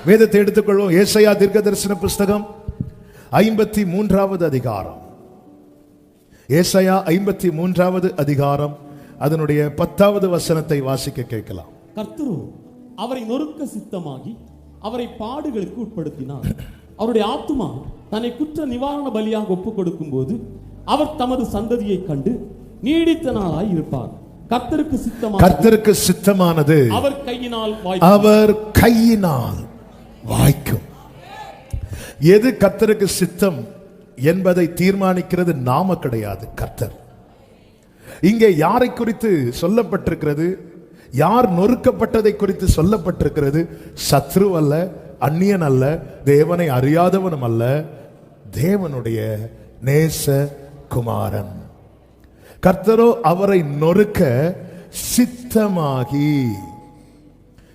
வேதத்தை எடுத்துக்கொள்வோம். ஏசாயா தீர்க்கதரிசன புஸ்தகம் 53வது அதிகாரம். ஏசாயா 53வது அதிகாரம் அதனுடைய 10வது வசனத்தை வாசிக்க கேட்கலாம். கர்த்தரோ அவரை நொறுக்க சித்தமாகி அவரை பாடுகளுக்கு உட்படுத்தினார். அவருடைய ஆத்துமா தன்னை குற்ற நிவாரண பலியாக ஒப்புக் கொடுக்கும் போது அவர் தமது சந்ததியை கண்டு நீடித்த நாளாய் இருப்பார். கர்த்தருக்கு சித்தமானது அவர் கையினால் வாய்க்கும். எது கர்த்தருக்கு சித்தம் என்பதை தீர்மானிக்கிறது நாம கிடையாது, கர்த்தர். இங்கே யாரை குறித்து சொல்லப்பட்டிருக்கிறது? யார் நொறுக்கப்பட்டதை குறித்து சொல்லப்பட்டிருக்கிறது? சத்ரு அல்ல, அந்நியன் அல்ல, தேவனை அறியாதவனும் அல்ல, தேவனுடைய நேச குமாரன். கர்த்தரோ அவரை நொறுக்க சித்தமாகி,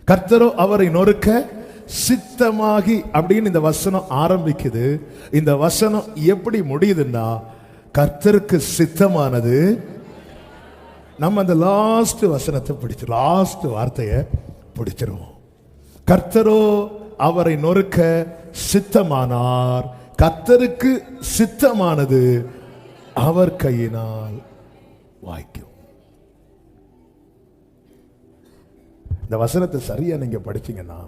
கர்த்தரோ அவரை நொறுக்க சித்தமாகி அப்படின்னு இந்த வசனம் ஆரம்பிக்குது. இந்த வசனம் எப்படி முடியுதுன்னா, கர்த்தருக்கு சித்தமானது. நம்ம அந்த லாஸ்ட் வசனத்தை பிடிச்சு, லாஸ்ட் வார்த்தையை பிடிச்சிருவோம். கர்த்தரோ அவரை நொறுக்க சித்தமானார். கர்த்தருக்கு சித்தமானது அவர் கையினால் வாய்க்கும். இந்த வசனத்தை சரியா நீங்க படிச்சீங்கன்னா,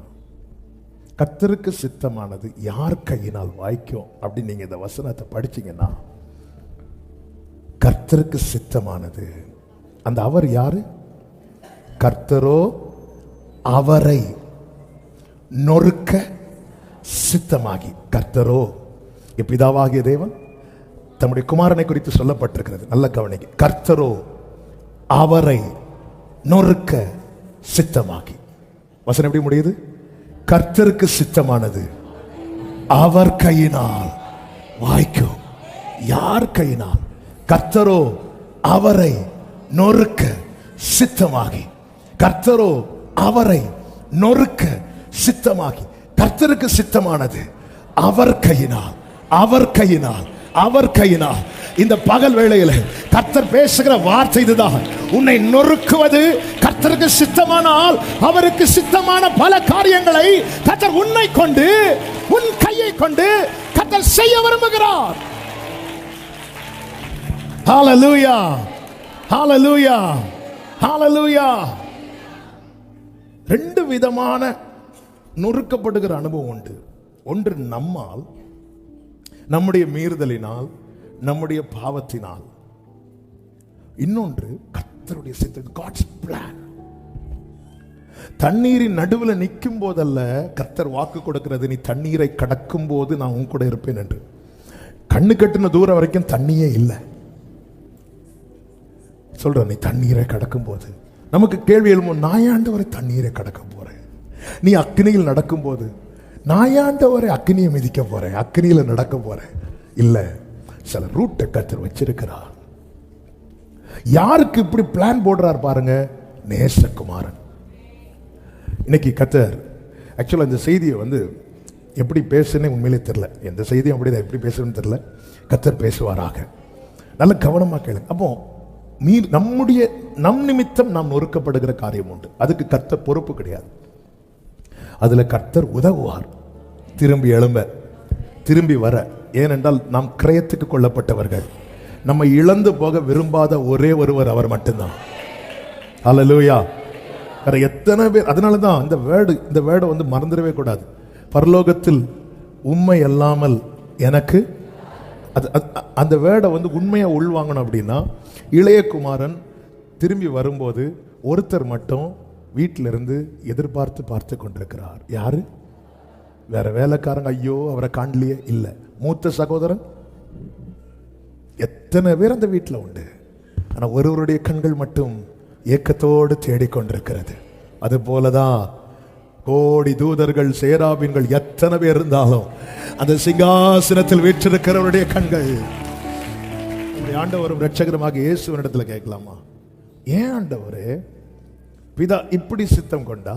கர்த்தருக்கு சித்தமானது யார் கையினால் வாய்க்கும் அப்படின்னு நீங்க இந்த வசனத்தை படிச்சீங்கன்னா, கர்த்தருக்கு சித்தமானது அந்த அவர் யாரு? கர்த்தரோ அவரை நொறுக்க சித்தமாகி. கர்த்தரோ பிதாவாகிய தேவன் தம்முடைய குமாரனை குறித்து சொல்லப்பட்டிருக்கிறது. நல்ல கவனிங்க. கர்த்தரோ அவரை நொறுக்க சித்தமாகி. வசனம் எப்படி முடியுது? கர்த்தருக்கு சித்தமானது அவர் கையினால் வாய்க்கும். யார் கையினால்? கர்த்தரோ அவரை நொறுக்க சித்தமாகி. கர்த்தரோ அவரை நொறுக்க சித்தமாகி. கர்த்தருக்கு சித்தமானது அவர் கையினால், அவர் கையினால், அவர் கையினால். இந்த பகல் வேளையில் கர்த்தர் பேசுகிற வார்த்தை இதுதான். உன்னை நொறுக்குவது கர்த்தருக்கு சித்தமானால், அவருக்கு சித்தமான பல காரியங்களை கர்த்தர் உன்னை கொண்டு, உன் கையை கொண்டு கர்த்தர் செய்ய விரும்புகிறார். ஹalleluya, ஹalleluya, ஹalleluya. ரெண்டு விதமான நொறுக்கப்படுகிற அனுபவம் உண்டு. ஒன்று நம்மால், நம்முடைய மீறுதலினால், நம்முடைய பாவத்தினால். இன்னொன்று கர்த்தருடைய சித்தம், காட்ஸ் பிளான். தண்ணீரின் நடுவில் நிற்கும் போதல்ல கர்த்தர் வாக்கு கொடுக்கிறது, நீ தண்ணீரை கடக்கும் போது நான் உன் கூட இருப்பேன் என்று. கண்ணு கட்டின தூரம் வரைக்கும் தண்ணியே இல்லை. சொல்ற, நீ தண்ணீரை கடக்கும் போது நமக்கு கேள்வி எழும்பும், நான் ஆண்டவரை தண்ணீரை கடக்க போறேன். நீ அக்னியில் நடக்கும் போது, நான் ஆண்டவரை அக்னியை மிதிக்க போறேன், அக்னியில நடக்க போறேன். இல்ல, சில ரூட்டை கர்த்தர் வச்சிருக்கிறார். யாருக்கு இப்படி பிளான் போடுறார் பாருங்க, நேசகுமாரன். இன்னைக்கு கர்த்தர் ஆக்சுவலா இந்த செய்தியை எப்படி பேசுன்னு உண்மையிலே தெரியல. எந்த செய்தியும் அப்படிதான், எப்படி பேசுறதுன்னு தெரியல. கர்த்தர் பேசுவாராக. நல்ல கவனமா கேளுங்க. அப்போ நம் நிமித்தம் நாம் நொறுக்கப்படுகிற காரியம் உண்டு. அதுக்கு கர்த்தர் பொறுப்பு கிடையாது. அதுல கர்த்தர் உதவுவார், திரும்பி எழும்ப, திரும்பி வர. ஏனென்றால் நாம் கிரயத்துக்கு கொள்ளப்பட்டவர்கள். நம்ம இழந்து போக விரும்பாத ஒரே ஒருவர் அவர் மட்டும்தான். ஹல்லேலூயா. வேற எத்தனை பேர். அதனாலதான் இந்த வேர்டை மறந்துடவே கூடாது. பரலோகத்தில் உண்மை அல்லாமல் எனக்கு, அந்த வேர்டை உண்மையா உள்வாங்கணும். அப்படின்னா, இளைய குமாரன் திரும்பி வரும்போது ஒருத்தர் மட்டும் வீட்டிலிருந்து எதிர்பார்த்து பார்த்து கொண்டிருக்கிறார். யாரு? வேற வேலைக்காரங்க, ஐயோ அவரை காணலையே, இல்லை. மூத்த சகோதரன். எத்தனை பேர் அந்த வீட்டில் உண்டு. ஆனா ஒருவருடைய கண்கள் மட்டும் ஏக்கத்தோடு தேடிக்கொண்டிருக்கிறது. அது போலதான் கோடி தூதர்கள், சேராபீன்கள் எத்தனை பேர் இருந்தாலும் அந்த சிங்காசனத்தில் வீற்றிருக்கிறவருடைய கண்கள். ஆண்டவரும் இரட்சகருமாக இயேசுவினிடத்தில் கேட்கலாமா, ஏன் ஆண்டவரே பிதா இப்படி சித்தம் கொண்டா?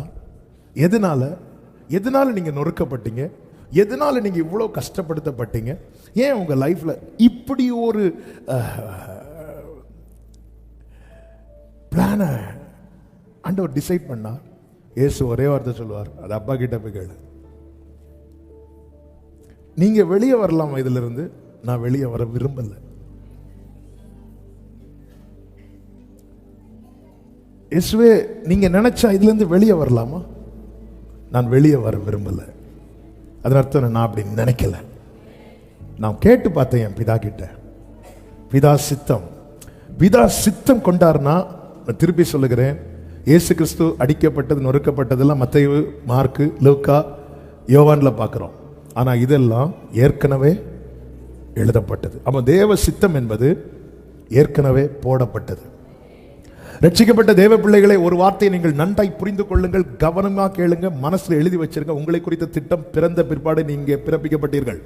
எதனால நீங்க நொறுக்கப்பட்டீங்க? எதனால நீங்க இவ்வளவு கஷ்டப்படுத்தப்பட்டீங்க? ஏன் உங்க லைஃப்ல இப்படி ஒரு பிளான ஆண்டவர் டிசைட் பண்ணார்? இயேசு ஒரே வார்த்தை சொல்லுவார், அது அப்பா கிட்ட போய் கேளு. நீங்க வெளியே வரலாம், இதுல இருந்து நான் வெளியே வர விரும்பல. இயேசுவே நீங்க நினைச்சா இதுல இருந்து வெளியே வரலாமா? நான் வெளியே வர விரும்பல. அதன் அர்த்தம் நான் அப்படி நினைக்கல. நான் கேட்டு பார்த்தேன் என் பிதா கிட்ட. பிதா சித்தம் கொண்டாருன்னா, நான் திருப்பி சொல்லுகிறேன், இயேசு கிறிஸ்து அடிக்கப்பட்டது நொறுக்கப்பட்டதெல்லாம் மத்தேயு, மார்க்கு, லூக்கா, யோவான்ல பார்க்கிறோம். ஆனா இதெல்லாம் ஏற்கனவே எழுதப்பட்டது. அப்ப தேவ சித்தம் என்பது ஏற்கனவே போடப்பட்டது. ரட்சிக்கப்பட்ட தேவ பிள்ளைகளை, ஒரு வார்த்தையை நீங்கள் நன்றாய் புரிந்து கொள்ளுங்கள், கவனமாக கேளுங்க, மனசுல எழுதி வச்சிருங்க. உங்களை குறித்த திட்டம் பிறந்த பிற்பாடு நீங்க பிறப்பிக்கப்பட்டீர்கள்.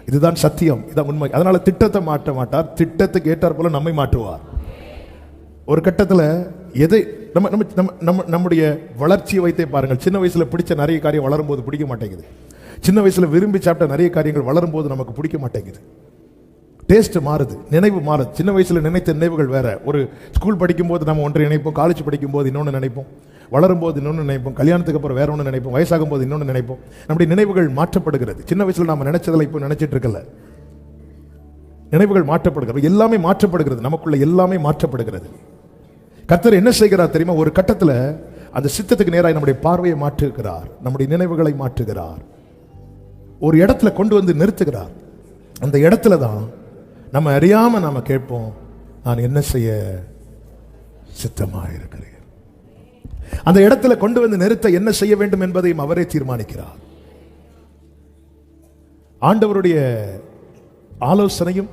இதுதான் சத்தியம், இதான் உண்மை. அதனால திட்டத்தை மாற்ற மாட்டார், திட்டத்துக்கு ஏற்றார் போல நம்மை மாற்றுவார். ஒரு கட்டத்தில் எதை நம்முடைய வளர்ச்சியை வைத்தே பாருங்கள். சின்ன வயசுல பிடிச்ச நிறைய காரியம் வளரும் போது பிடிக்க மாட்டேங்குது. சின்ன வயசுல விரும்பி சாப்பிட்ட நிறைய காரியங்கள் வளரும் போது நமக்கு பிடிக்க மாட்டேங்குது. டேஸ்ட் மாறுது, நினைவு மாறுது. சின்ன வயசுல நினைத்த நினைவுகள் வேற. ஒரு ஸ்கூல் படிக்கும் போது நம்ம ஒன்றை நினைப்போம், காலேஜ் படிக்கும் போது இன்னொன்று நினைப்போம், வளரும் போது இன்னொன்று நினைப்போம், கல்யாணத்துக்கு அப்புறம் வேற ஒன்று நினைப்போம், வயசாகும் போது இன்னொன்று நினைப்போம். நம்முடைய நினைவுகள் மாற்றப்படுகிறது. சின்ன வயசுல நாம நினைச்சதில் இப்போ நினைச்சிட்டு இருக்கல, நினைவுகள் மாற்றப்படுகிறது, எல்லாமே மாற்றப்படுகிறது, நமக்குள்ள எல்லாமே மாற்றப்படுகிறது. கர்த்தர் என்ன செய்கிறார் தெரியுமா? ஒரு கட்டத்தில் அந்த சித்தத்துக்கு நேராக நம்முடைய பார்வையை மாற்றுகிறார், நம்முடைய நினைவுகளை மாற்றுகிறார், ஒரு இடத்துல கொண்டு வந்து நிறுத்துகிறார். அந்த இடத்துல தான் நம்ம அறியாம நாம கேட்போம், நான் என்ன செய்ய சித்தமாக இருக்கிறேன். அந்த இடத்துல கொண்டு வந்து நிறுத்த என்ன செய்ய வேண்டும் என்பதையும் அவரே தீர்மானிக்கிறார். ஆண்டவருடைய ஆலோசனையும்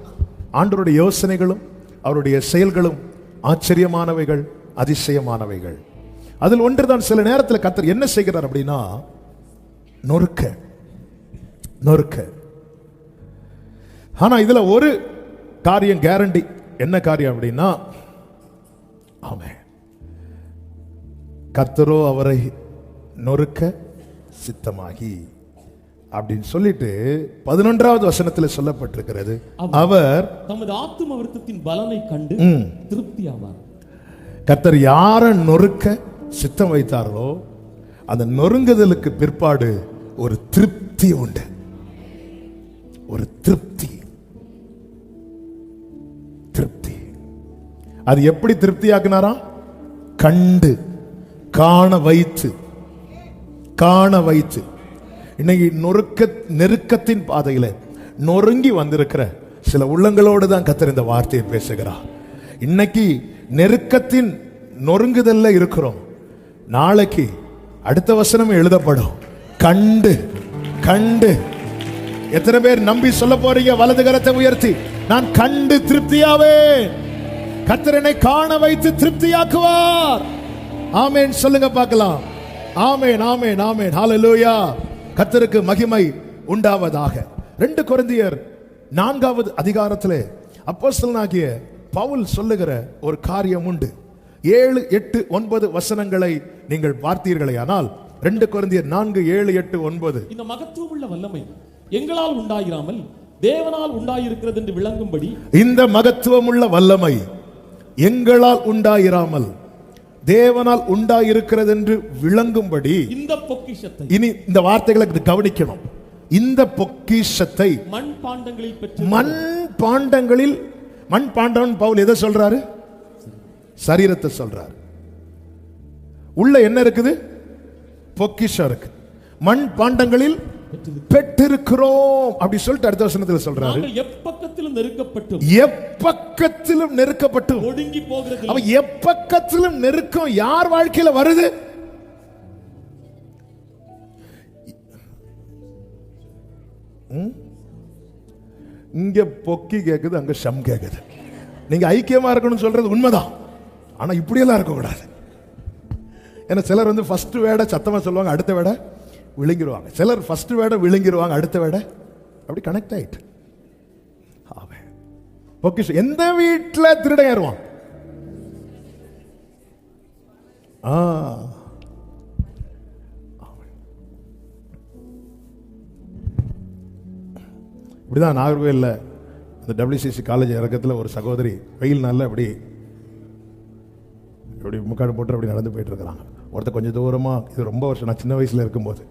ஆண்டவருடைய யோசனைகளும் அவருடைய செயல்களும் ஆச்சரியமானவைகள், அதிசயமானவைகள். அதில் ஒன்றுதான் சில நேரத்தில் கர்த்தர் என்ன செய்கிறார் அப்படின்னா, நொறுக்க. ஆனா இதுல ஒரு காரியம் கேரண்டி. என்ன காரியம் அப்படின்னா, ஆமென், கர்த்தரோ அவரை நொறுக்க சித்தமாகி அப்படின்னு சொல்லிட்டு 11வது வசனத்தில் சொல்லப்பட்டிருக்கிறது, அவர் தமது ஆத்தும விருத்தத்தின் பலனை கண்டு திருப்தி ஆவார். கர்த்தர் யாரை நொறுக்க சித்தம் வைத்தார்களோ அந்த நொறுங்குதலுக்கு பிற்பாடு ஒரு திருப்தி உண்டு. ஒரு திருப்தி. அது எப்படி திருப்தி ஆக்குனாரா? கண்டு, காண வைத்து. இன்னைக்கு நெருக்கத்தின் பாதையில நொறுங்கி வந்திருக்கிற சில உள்ளங்களோடு தான் கர்த்தர் இந்த வார்த்தையை பேசுகிறார். இன்னைக்கு நெருக்கத்தின் நொறுங்குதல்ல இருக்கிறோம். நாளைக்கு அடுத்த வசனம் எழுதப்படும், கண்டு. எத்தனை பேர் நம்பி சொல்ல போறீங்க? வலது கரத்தை உயர்த்தி, நான் கண்டு திருப்தியாவே. கர்த்தர் என்னை காண வைத்து திருப்தியாக்குவார். ஆமென் சொல்லுங்க பார்க்கலாம். ஆமென், ஆமென், ஆமென், ஹல்லேலூயா. கர்த்தருக்கு மகிமை உண்டாவதாக. 2 கொரிந்தியர் 4வது அதிகாரத்திலே அப்போஸ்தலனாகிய பவுல் சொல்லுகிற ஒரு காரியம் உண்டு. 7, 8, 9 வசனங்களை நீங்கள் பார்த்தீர்களே ஆனால் 2 கொரிந்தியர் 4, 7, 8, 9 இந்த மகத்துவமுள்ள வல்லமை எங்களால் உண்டாயிராமல் தேவனால் உண்டாயிருக்கிறது என்று விளங்கும்படி, இந்த மகத்துவமுள்ள வல்லமை எங்களால் உண்டாயிராமல் தேவனால் உண்டாயிருக்கிறது என்று விளங்கும்படி, இந்த பொக்கிஷத்தை, இனி இந்த வார்த்தைகளை கவனிக்கணும், இந்த பொக்கிஷத்தை மண்பாண்டங்களில் பெற்று, மண்பாண்டம் பவுல் எதை சொல்றாரு? சரீரத்தை சொல்றாரு. உள்ள என்ன இருக்குது? பொக்கிஷம் இருக்கு. மண் பாண்டங்களில் பெற்றிருக்கிறோம் அப்படி சொல்லிட்டு அடுத்த வசனத்தில் சொல்றாரு, எப்பக்கத்திலும் நெருக்கப்பட்டு ஒடுங்கி போகிறது. அவ எப்பக்கத்திலும் நெருக்கம் யார் வாழ்க்கையில வருது? இங்க பொக்கி கேக்குது, அங்க ஷம் கேக்குது. நீங்க ஐக்கியமா இருக்கணும்னு சொல்றது உண்மைதான், ஆனா இப்படியெல்லாம் இருக்க கூடாது. ஏன்னா சிலர் வந்து ஃபர்ஸ்ட் வேட சத்தமா சொல்லுவாங்க, அடுத்த வேட விழுங்கிடுவாங்க. சிலர் ஃபர்ஸ்ட் வேட விழுங்கிடுவாங்க, அடுத்த வேட அப்படி கனெக்ட் ஆயிட்டு. பொக்கிஷம் எந்த வீட்டுல திருடன் ஏறுவான்? இப்படிதான் நாகர்கோயில்ல இந்த WCC காலேஜ் இறக்கத்தில் ஒரு சகோதரி வெயில் நாளில் அப்படி முக்காடு போட்டு அப்படி நடந்து போயிட்டு இருக்கிறாங்க. ஒருத்தர் கொஞ்சம் தூரமாக, இது ரொம்ப வருஷம், நான் சின்ன வயசில் இருக்கும்போது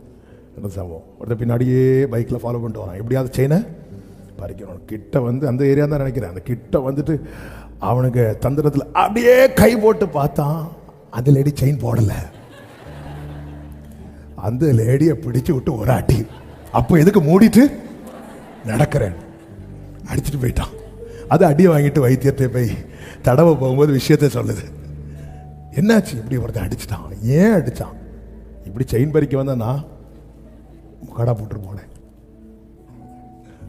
என்ன சம்பவம்? ஒருத்தர் பின்னாடியே பைக்கில் ஃபாலோ பண்ணிட்டு வரான். எப்படியாவது செயினை பறிக்கணும். கிட்ட வந்து அந்த ஏரியா தான் நினைக்கிறேன். அந்த கிட்ட வந்துட்டு அவனுக்கு தந்திரத்தில் அப்படியே கை போட்டு பார்த்தான். அந்த லேடி செயின் போடலை. அந்த லேடியை பிடிச்சு விட்டு ஒரு அடி. அப்போ எதுக்கு மூடிட்டு நடக்கிறேன் அடிச்சுட்டு போயிட்டான். அது அடியை வாங்கிட்டு வைத்தியத்தை போய் தடவை போகும்போது விஷயத்தை சொல்லுது. என்னாச்சு? இப்படி ஒருத்தன் அடிச்சிட்டான். ஏன் அடிச்சான்? இப்படி செயின் பறிக்க வந்தா கடா போட்டு போனேன்.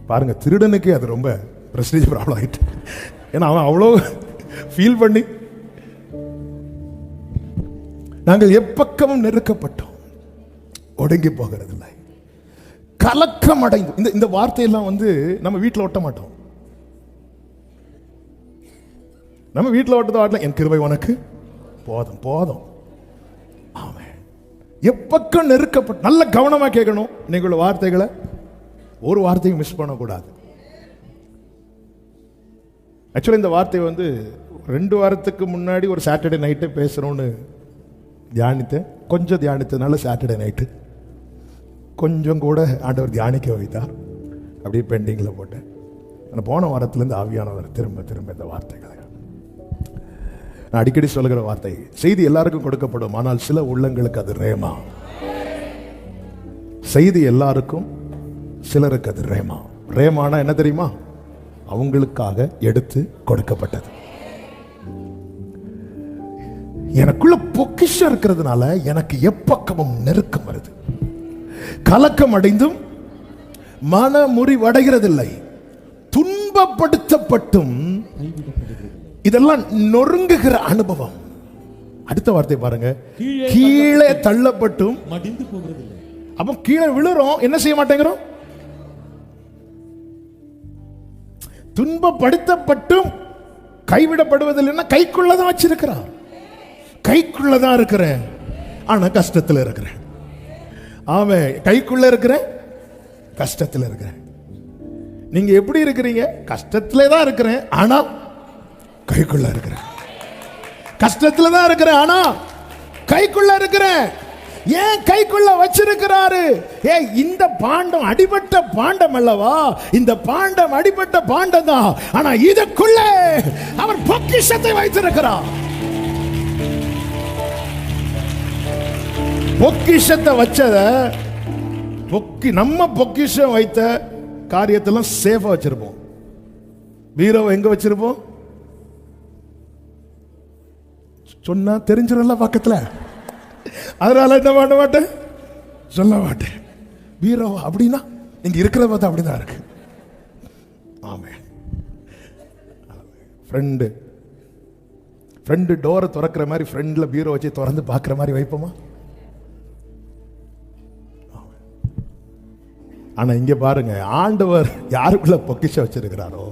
பாருங்க, திருடனுக்கே அது ரொம்ப பிரஸ்டீஜ் ப்ராப்ளம் ஆயிட்டு. ஏன்னா அவன் அவ்வளோ ஃபீல் பண்ணி. நாங்கள் எப்பக்கமும் நெருக்கப்பட்டோம், ஒடுங்கி போகிறதில்லை, கலக்கம் அடைந்து. இந்த வார்த்தையெல்லாம் வந்து நம்ம வீட்டில் ஒட்ட மாட்டோம். நம்ம வீட்டில் ஒட்டத வாட்டில் என் கிருபை உனக்கு போதும் போதும். ஆமென். எப்பக்கம் நெருக்கப்பட்டு. நல்ல கவனமா கேட்கணும் நீங்கள வார்த்தைகளை. ஒரு வார்த்தையும் மிஸ் பண்ணக்கூடாது. ஆக்சுவலி இந்த வார்த்தையை வந்து 2 வாரத்துக்கு முன்னாடி ஒரு சாட்டர்டே நைட்டு பேசுகிறோன்னு தியானித்தேன். கொஞ்சம் தியானித்ததுனால சாட்டர்டே நைட்டு கொஞ்சம் கூட ஆண்டவர் தியானிக்க வைத்தார். அப்படியே பெண்டிங்கில் போட்டேன். ஆனால் போன வாரத்திலேருந்து ஆவியானவர் திரும்ப திரும்ப இந்த வார்த்தைகளை நான் அடிக்கடி சொல்லுகிற வார்த்தை. செய்தி எல்லாருக்கும் கொடுக்கப்படும், ஆனால் சில உள்ளங்களுக்கு அது ரேமா. செய்தி எல்லாருக்கும், சிலருக்கு அது ரேமா. ரேமானா என்ன தெரியுமா? அவங்களுக்காக எடுத்து கொடுக்கப்பட்டது. எனக்குள்ள பொக்கிஷம் இருக்கிறதுனால எனக்கு எப்பக்கமும் நெருக்கம் வருது. கலக்கம் அடைந்தும் மன முறிவடைகிறதில்லை, துன்பப்படுத்தப்பட்டும் இதெல்லாம் நொறுங்குகிற அனுபவம். அடுத்த வார்த்தை பாருங்க, கீழே தள்ளப்பட்டும் மடிந்து போகிறதில்லை. அப்ப கீழே விழுறோம், என்ன செய்ய மாட்டேங்கிறோம்? துன்பப்படுத்தப்பட்டும் கைவிடப்படுவதில்லைன்னா கைக்குள்ளதான் வச்சிருக்கிறார். கைக்குள்ளதான் இருக்கிறேன், ஆனா கஷ்டத்தில் இருக்கிறேன். ஆமென். கைக்குள்ள இருக்கிறேன், கஷ்டத்தில் இருக்கிறேன். நீங்க எப்படி இருக்கிறீங்க? கஷ்டத்திலே தான் இருக்கிறேன், ஆனா கைக்குள்ள இருக்கிறேன். கஷ்டத்துல தான் இருக்கிறேன், ஆனா கைக்குள்ள இருக்கிறேன். ஏன் கைக்குள்ள வச்சிருக்கிறாரு? இந்த பாண்டம் அடிபட்ட பாண்டம் அல்லவா? இந்த பாண்டம் அடிபட்ட பாண்டம் தான், ஆனா இதுக்குள்ள அவர் பொக்கிஷத்தை வைத்திருக்கிறார். பொக்கிஷத்தை வச்சத நம்ம பொக்கிஷம் வைத்த காரியத்தெல்லாம் சேஃபா வச்சிருப்போம். பீரோவை எங்க வச்சிருப்போம்? சொன்னா தெரிஞ்சிடல பக்கத்துல. அதனால என்ன பண்ண மாட்டேன், சொல்ல மாட்டேன். பீரோ அப்படின்னா நீங்க இருக்கிறத பார்த்தா அப்படிதான் இருக்கு. ஆமே. ஃப்ரெண்டு டோரை திறக்கிற மாதிரி ஃப்ரெண்ட்ல பீரோ வச்சு திறந்து பார்க்குற மாதிரி வைப்போமா? ஆனா இங்க பாருங்க, ஆண்டவர் யாருக்குள்ள பொக்கிஷம் வச்சிருக்கிறாரோ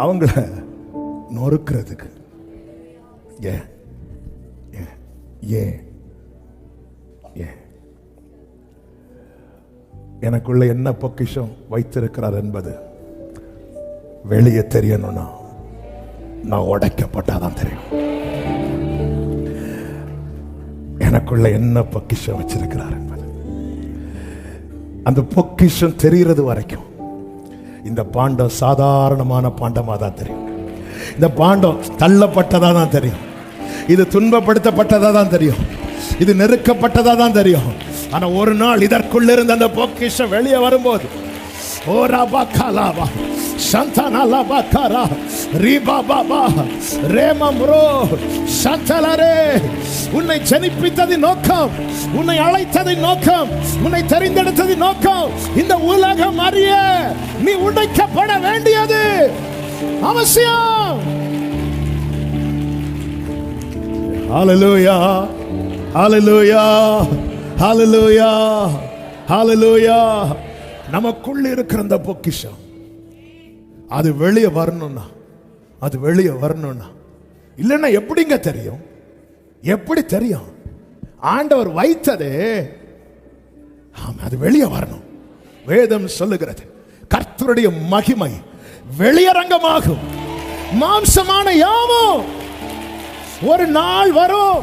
அவங்கள நொறுக்கிறதுக்கு. ஏன் ஏன் ஏன் எனக்குள்ள என்ன பொக்கிஷம் வைத்திருக்கிறார் என்பது வெளியே தெரியணும்னா நான் உடைக்கப்பட்டாதான் தெரியும். எனக்குள்ள என்ன பொக்கிஷம் வச்சிருக்கிறார் என்பது, அந்த பொக்கிஷம் தெரிகிறது வரைக்கும் இந்த பாண்டம் சாதாரணமான பாண்டமா தான் தெரியும். இந்த பாண்டம் தள்ளப்பட்டதா தான் தெரியும். இது துன்பப்படுத்தப்பட்டதா தான் தெரியும். இது நெருக்கப்பட்டதா தான் தெரியும். ஆனா ஒரு நாள் இதற்குள்ள இருந்த அந்த பொக்கிஷம் வெளியே வரும்போது, ஓ ராபா காலாபா சந்தானா லாபா காரா ரீபா பாபா ரேமம்ரோ சந்தலரே, உன்னை ஜனிப்பித்ததின் நோக்கம், உன்னை அழைத்ததின் நோக்கம், உன்னை தெரிந்தெடுத்ததின் நோக்கம் இந்த உலகம் அறிய நீ உடைக்கப்பட வேண்டியது அவசியம். ஹalleluya ஹalleluya ஹalleluya ஹalleluya. நமக்குள்ள இருக்கிற அந்த பொக்கிஷம் அது வெளியே வரணும்னா, அது வெளியே வரணும்னா, இல்லைன்னா எப்படிங்க தெரியும்? எப்படி தெரியும்? ஆண்டவர் வைத்ததே அது வெளியே வரணும். வேதம் சொல்லுகிறது, கர்த்தருடைய மகிமை வெளியரங்கமாகும், மாம்சமான யாவும் ஒரு நாள் வரும்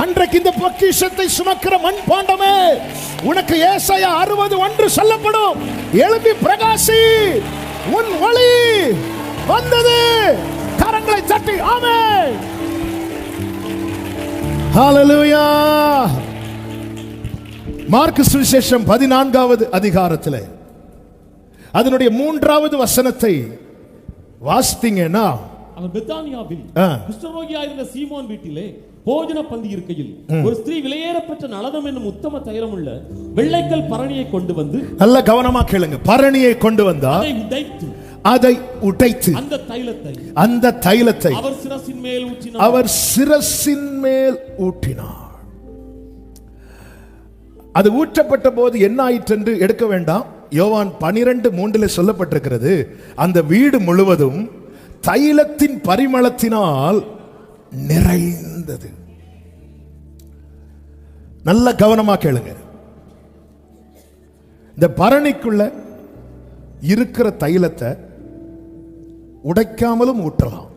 அன்றைக்கு இந்த பொக்கிஷத்தை சுமக்கிற மண் பாண்டமே, உனக்கு ஏசாயா 60:1 சொல்லப்படும். எழும்பி பிரகாசி, உன் ஒளி வந்தது. கரங்களை தட்டி ஆமென். ஹalleluya. மார்க்கு சுவிசேஷம் 14வது அதிகாரத்தில் அதனுடைய 3வது வசனத்தை வாசித்தீங்கன்னா, அவர் பெத்தானியாவில் குஷ்டரோகியாயிருந்த சீமோன் வீட்டிலே போஜன பந்தி இருக்கையில் ஒரு ஸ்திரீ விலையேறப்பட்ட நளதம் என்னும் உத்தம தைலமுள்ள வெள்ளைக்கல் பரணியை கொண்டு வந்து, நல்ல கவனமா கேளுங்க, பரணியை கொண்டு வந்தார். அதை உடைத்து அந்த தைலத்தை அவர் சிரசின் மேல் ஊற்றினார். அது ஊற்றப்பட்ட போது என்ன ஆயிற்று என்று எடுக்க வேண்டாம். யோவான் 12:3 சொல்லப்பட்டிருக்கிறது, அந்த வீடு முழுவதும் தைலத்தின் பரிமளத்தினால் நிறைந்தது. நல்ல கவனமா கேளுங்க. இந்த பரணிக்குள்ள இருக்கிற தைலத்தை உடைக்காமலும் ஊற்றலாம்,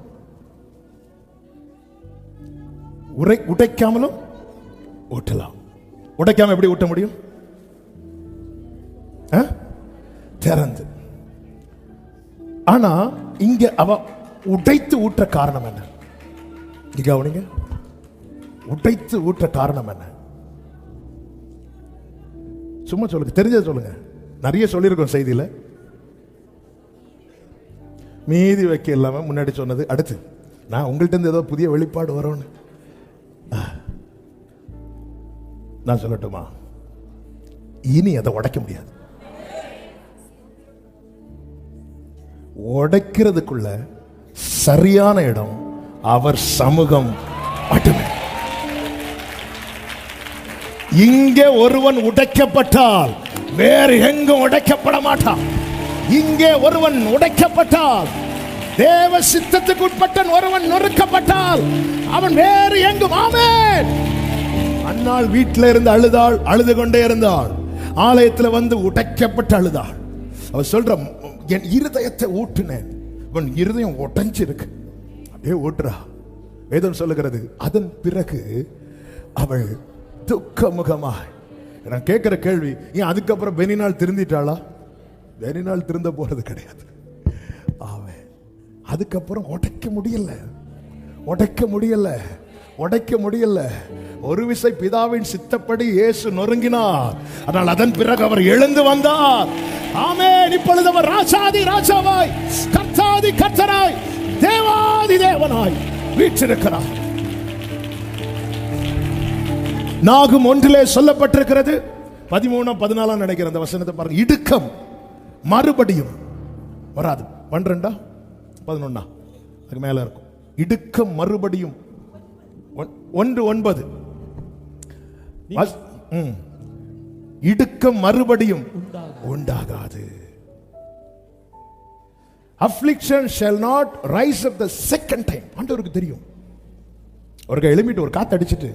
உடைக்காமலும் ஊற்றலாம். உடைக்காம எப்படி ஊட்ட முடியும்? திறந்து. ஆனா இங்க அவ உடைத்து ஊற்ற காரணம் என்ன? கவனிங்க, உடைத்து ஊற்ற காரணம் என்ன? சும்மா சொல்லுங்க, தெரிஞ்சது சொல்லுங்க. நிறைய சொல்லியிருக்கோம் செய்தியில, மீதி வைக்க இல்லாம முன்னாடி சொன்னது. அடுத்து நான் உங்கள்கிட்ட இருந்து ஏதோ புதிய வெளிப்பாடு வரும்னு நான் சொல்லட்டுமா? இனி அதை உடைக்க முடியாது. உடைக்கிறதுக்குள்ள சரியான இடம் அவர் சமூகம் மட்டுமே. இங்கே ஒருவன் உடைக்கப்பட்டால் வேறு எங்கும் உடைக்கப்பட மாட்டான். இங்கே ஒருவன் உடைக்கப்பட்டால், தேவ சித்தத்துக்கு உட்பட்ட ஒருவன் நொறுக்கப்பட்டால், அவன் வேறு எங்கும். ஆமென். அன்னாள் வீட்டில் இருந்து அழுதாள், அழுது கொண்டே இருந்தாள். ஆலயத்தில் வந்து உடைக்கப்பட்டு அழுதாள். அவள் சொல்ற, என் இருதயத்தை ஊற்றினேன், உன் இருதயம் உடைஞ்சிருக்கு. அப்படியே ஊற்றுறா. வேதம் சொல்லுகிறது, அதன் பிறகு அவள் துக்கமுகமாய். நான் கேட்கிற கேள்வி, ஏன் அதுக்கப்புறம் பெனினால் திருந்திட்டாளா? பெனினால் திருந்த போறது கிடையாது. ஆவே அதுக்கப்புறம் உடைக்க முடியல, உடைக்க முடியல, உடைக்க முடியல. ஒரு விசை பிதாவின் சித்தப்படி இயேசு நொறுங்கினார். ஆனால் அதன் பிறகு அவர் எழுந்து வந்தார். ஆமென். இப்பொழுது அவர் ராஜாதி ராஜாவாய், கர்த்தாதி கர்த்தராய், தேவாதி தேவனாய் வீற்றிருக்கிறார். நாகும் 1 சொல்லப்பட்டிருக்கிறது, 13-14 நினைக்கிற அந்த வசனத்தை பாருங்க. இடுக்கம் மறுபடியும் வராது. 12-11 அதுக்கு மேல இருக்கும். இடுக்கம் மறுபடியும் 1:9 இடுக்கம் மறுபடியும் உண்டாகாது. affliction shall not rise up the second time. ஆண்டவருக்கு தெரியும். ஒரு எழுமிட்டு ஒரு காத்து அடிச்சிட்டு,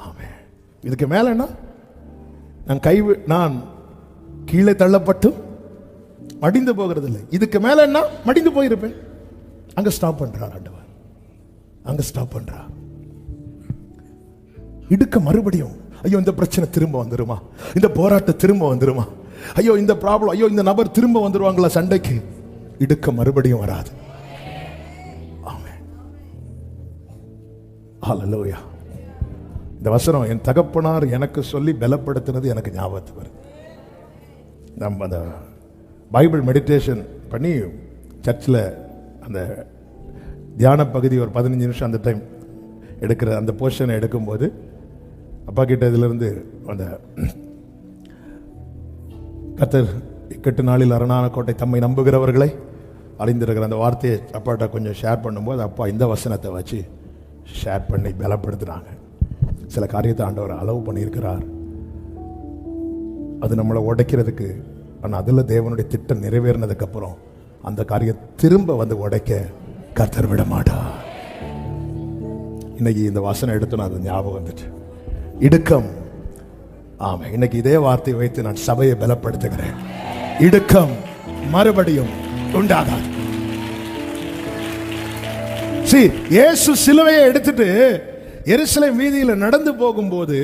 ஆமென், இதுக்கு மேல என்ன, நான் கீழே தள்ளப்பட்டு மடிந்து போகிறது இல்லை, இதுக்கு மேல என்ன மடிந்து போயிருப்பேன். அங்க ஸ்டாப் பண்றார் ஆண்டவர், அங்க ஸ்டாப் பண்றார். இடுக்க மறுபடியும், ஐயோ இந்த பிரச்சனை திரும்ப வந்துருமா, இந்த போராட்டம் திரும்ப வந்துருமா, ஐயோ இந்த ப்ராப்ளம், ஐயோ இந்த நபர் திரும்ப வந்துருவாங்களா சண்டைக்கு. இடுக்க மறுபடியும் வராது. ஆமென். ஹல்லேலூயா. இந்த வசனம் என் தகப்பனார் எனக்கு சொல்லி பலப்படுத்தினது எனக்கு ஞாபகத்துக்கு வருது. நம்ம அந்த பைபிள் மெடிடேஷன் பண்ணி சர்ச்சில் அந்த தியான பகுதி ஒரு 15 நிமிஷம் அந்த டைம் எடுக்கிற அந்த போர்ஷனை எடுக்கும்போது அப்பா கிட்ட இதிலிருந்து அந்த கர்த்தர் இக்கட்டு நாளில் அரணான கோட்டை தம்மை நம்புகிறவர்களை அழிந்திருக்கிற அந்த வார்த்தையை அப்பாட்ட கொஞ்சம் ஷேர் பண்ணும்போது அப்பா இந்த வசனத்தை வச்சு ஷேர் பண்ணி பலப்படுத்தினாங்க. சில காரியத்தை ஆண்டவர் அளவு பண்ணியிருக்கிறார். அது நம்மளை உடைக்கிறதுக்கு. ஆனால் அதில் தேவனுடைய திட்டம் நிறைவேறினதுக்கு அப்புறம் அந்த காரியம் திரும்ப வந்து உடைக்க கர்த்தர் விட மாட்டார். இன்னைக்கு இந்த வசனம் எடுத்து நான் அது ஞாபகம் வந்துட்டு இடுக்கம். ஆமா, இன்னைக்கு இதே வார்த்தையை வைத்து நான் சபையை பலப்படுத்துகிறேன். இடுக்கம் மறுபடியும் உண்டாகாது. இயேசு சிலுவையை எடுத்துட்டு எருசலேம் வீதியில் நடந்து போகும்போது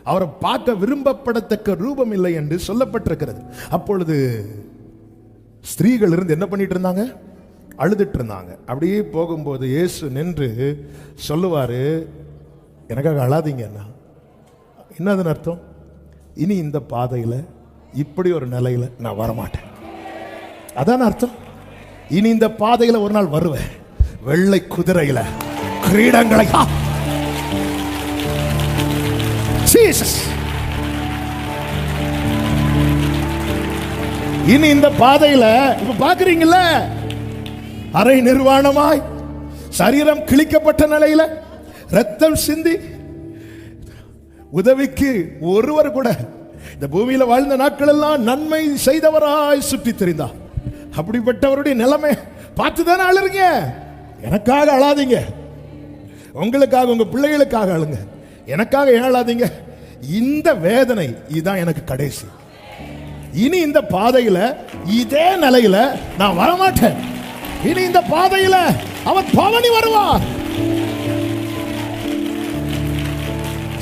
அவரை பார்க்க விரும்பப்படத்தக்க ரூபம் இல்லை என்று சொல்லப்பட்டிருக்கிறது. அப்பொழுது ஸ்திரீகள் இருந்து என்ன பண்ணிட்டு இருந்தாங்க? அழுதுட்டு இருந்தாங்க. அப்படியே போகும்போது இயேசு நின்று சொல்லுவாரு, எனக்காக அழாதீங்கன்னா என்னதுன்னு அர்த்தம்? இனி இந்த பாதையில இப்படி ஒரு நிலையில நான் வரமாட்டேன். அதான் அர்த்தம். இனி இந்த பாதையில ஒரு நாள் வருவேன், வெள்ளை குதிரையில கிரீடங்களை. இனி இந்த பாதையில இப்ப பாக்குறீங்கல்ல, அரை நிர்வாணமாய் சரீரம் கிழிக்கப்பட்ட நிலையில ரத்தம் சிந்தி உதவிக்கு ஒருவர் கூட இந்த பூமியில வாழ்ந்த நாட்கள் எல்லாம் நன்மை செய்தவராய் சுற்றி தெரிந்தார். அப்படிப்பட்டவருடைய நிலைமை பார்த்துதானே அழுறீங்க. எனக்காக அழாதீங்க, உங்களுக்காக உங்க பிள்ளைகளுக்காக அழுங்க, எனக்காக ஏன் அழாதீங்க? இந்த வேதனை இதுதான் எனக்கு கடைசி. இனி இந்த பாதையில இதே நிலையில நான் வரமாட்டேன். இனி இந்த பாதையில அவர் பவனி வருவார்.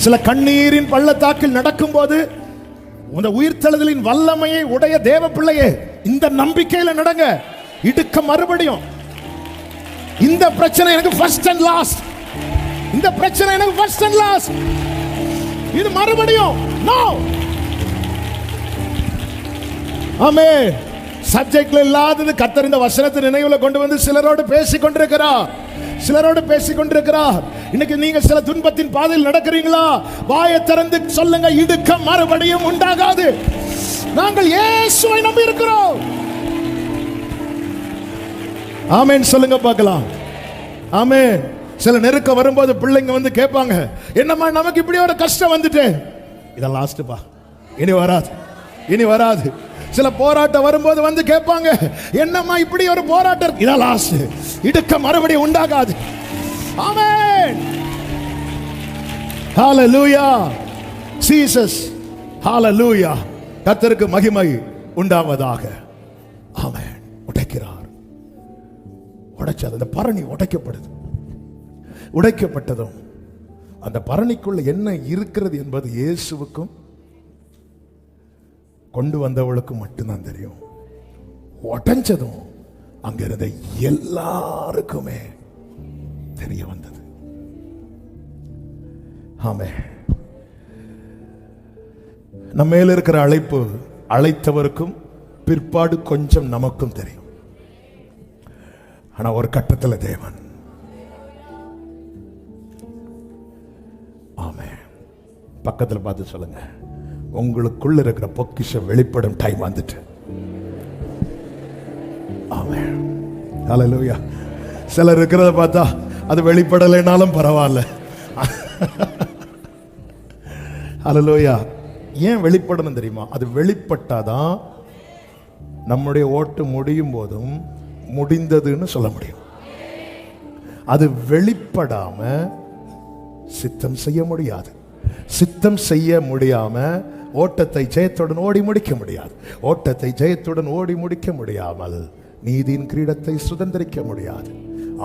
சில கண்ணீரின் பள்ளத்தாக்கில் நடக்கும் போது உந்த உயிர்த்தெழுதலின் வல்லமையை உடைய தேவ பிள்ளையே, இந்த நம்பிக்கையில நடங்க. இடுக்க மறுபடியும் இந்த பிரச்சனை எனக்கு ஃபர்ஸ்ட் அண்ட் லாஸ்ட், இந்த பிரச்சனை எனக்கு ஃபர்ஸ்ட் அண்ட் லாஸ்ட், இது மறுபடியும் நோ. ஆமென். சப்ஜெக்ட்ல இல்லாதது கர்த்தர் இந்த வசனத்தை நினைவுல கொண்டு வந்து சிலரோடு பேசிக் கொண்டிருக்கிறார், சிலரோடு பேசிக் கொண்டிருக்கிறார். இன்னைக்கு நீங்க சில துன்பத்தின் பாதையில் நடக்கிறீங்களா? வாயை திறந்து சொல்லுங்க, இடுக்கம் மறுபடியும் உண்டாகாது. நாங்கள் இயேசுவை நம்பி இருக்கிறோம். ஆமென் சொல்லுங்க பார்க்கலாம். ஆமென். சில நெருக்கம் வரும்போது பிள்ளைங்க வந்து கேட்பாங்க, என்னம்மா நமக்கு இப்படி ஒரு கஷ்டம் வந்துட்டு, இதெல்லாம் லாஸ்ட்பா, இனி வராது, இனி வராது. சில போராட்டம் வரும்போது வந்து கேட்பாங்க, என்னம்மா இப்படி ஒரு போராட்டம், இதான் லாஸ்ட், இடுக்க மறுபடியும் உண்டாகாது. ஆமென். ஹalleluya ஜீசஸ், ஹalleluya. கர்த்தருக்கு மகிமை உண்டாவதாக. ஆமென். உடைக்கிறார், உடைச்சது அந்த பரணி உடைக்கப்படுது. உடைக்கப்பட்டதும் அந்த பரணிக்குள்ள என்ன இருக்கிறது என்பது இயேசுவுக்கும் கொண்டு வந்தவளுக்கும் மட்டும்தான் தெரியும். உடைஞ்சதும் அங்கிருந்த எல்லாருக்குமே தெரிய வந்தது. ஆமென். நம்ம மேல இருக்கிற அழைப்பு அழைத்தவருக்கும் பிற்பாடு கொஞ்சம் நமக்கும் தெரியும். ஆனா ஒரு கட்டத்தில் தேவன், ஆமென், பக்கத்தில் பார்த்து சொல்லுங்க, உங்களுக்குள்ள இருக்கிற பொக்கிஷம் வெளிப்படும் டைம் வந்துட்டு. ஆமென். ஹalleluya. சிலர் இருக்கிறத பார்த்தா அது வெளிப்படலைனாலும் பரவாயில்ல. ஹalleluya. ஏன் வெளிப்படணும் தெரியுமா? அது வெளிப்பட்டாதான் நம்முடைய ஓட்டு முடியும் போதும் முடிந்ததுன்னு சொல்ல முடியும். அது வெளிப்படாம சித்தம் செய்ய முடியாது. சித்தம் செய்ய முடியாம ஓட்டத்தை ஜெயத்துடன் ஓடி முடிக்க முடியாது. ஓட்டத்தை ஜெயத்துடன் ஓடி முடிக்க முடியாமல் நீதியின் கிரீடத்தை சுதந்திரிக்க முடியாது.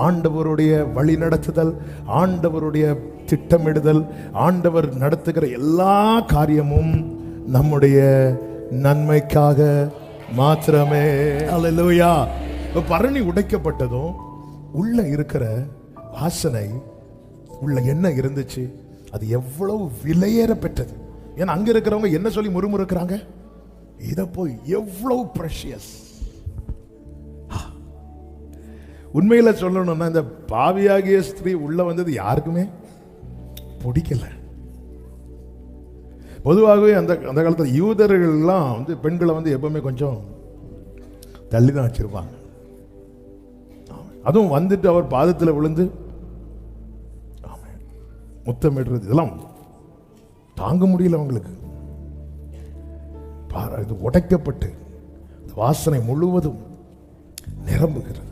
ஆண்டவருடைய வழி நடத்துதல், ஆண்டவருடைய திட்டமிடுதல், ஆண்டவர் நடத்துகிற எல்லா காரியமும் நம்முடைய நன்மைக்காக மாத்திரமே. அல்லேலூயா. பரணி உடைக்கப்பட்டதும் உள்ள இருக்கிற வாசனை, உள்ள என்ன இருந்துச்சு, அது எவ்வளவு விலையேற பெற்றது. ஏன்னா அங்க இருக்கிறவங்க என்ன சொல்லி முறுமுறுக்கிறாங்க, இத போய் எவ்வளவு பிரஷியஸ். உண்மையில சொல்லணும்னா இந்த பாவியாகிய ஸ்திரீ உள்ள வந்தது யாருக்குமே பிடிக்கல. பொதுவாகவே அந்த காலத்தில் யூதர்கள்லாம் வந்து பெண்களை வந்து எப்பவுமே கொஞ்சம் தள்ளி தான் வச்சிருப்பாங்க. அதுவும் வந்துட்டு அவர் பாதத்தில் விழுந்து முத்தமிடுறது, இதெல்லாம் தாங்க முடியல அவங்களுக்கு. இது உடைக்கப்பட்டு வாசனை முழுவதும் நிரம்புகிறது.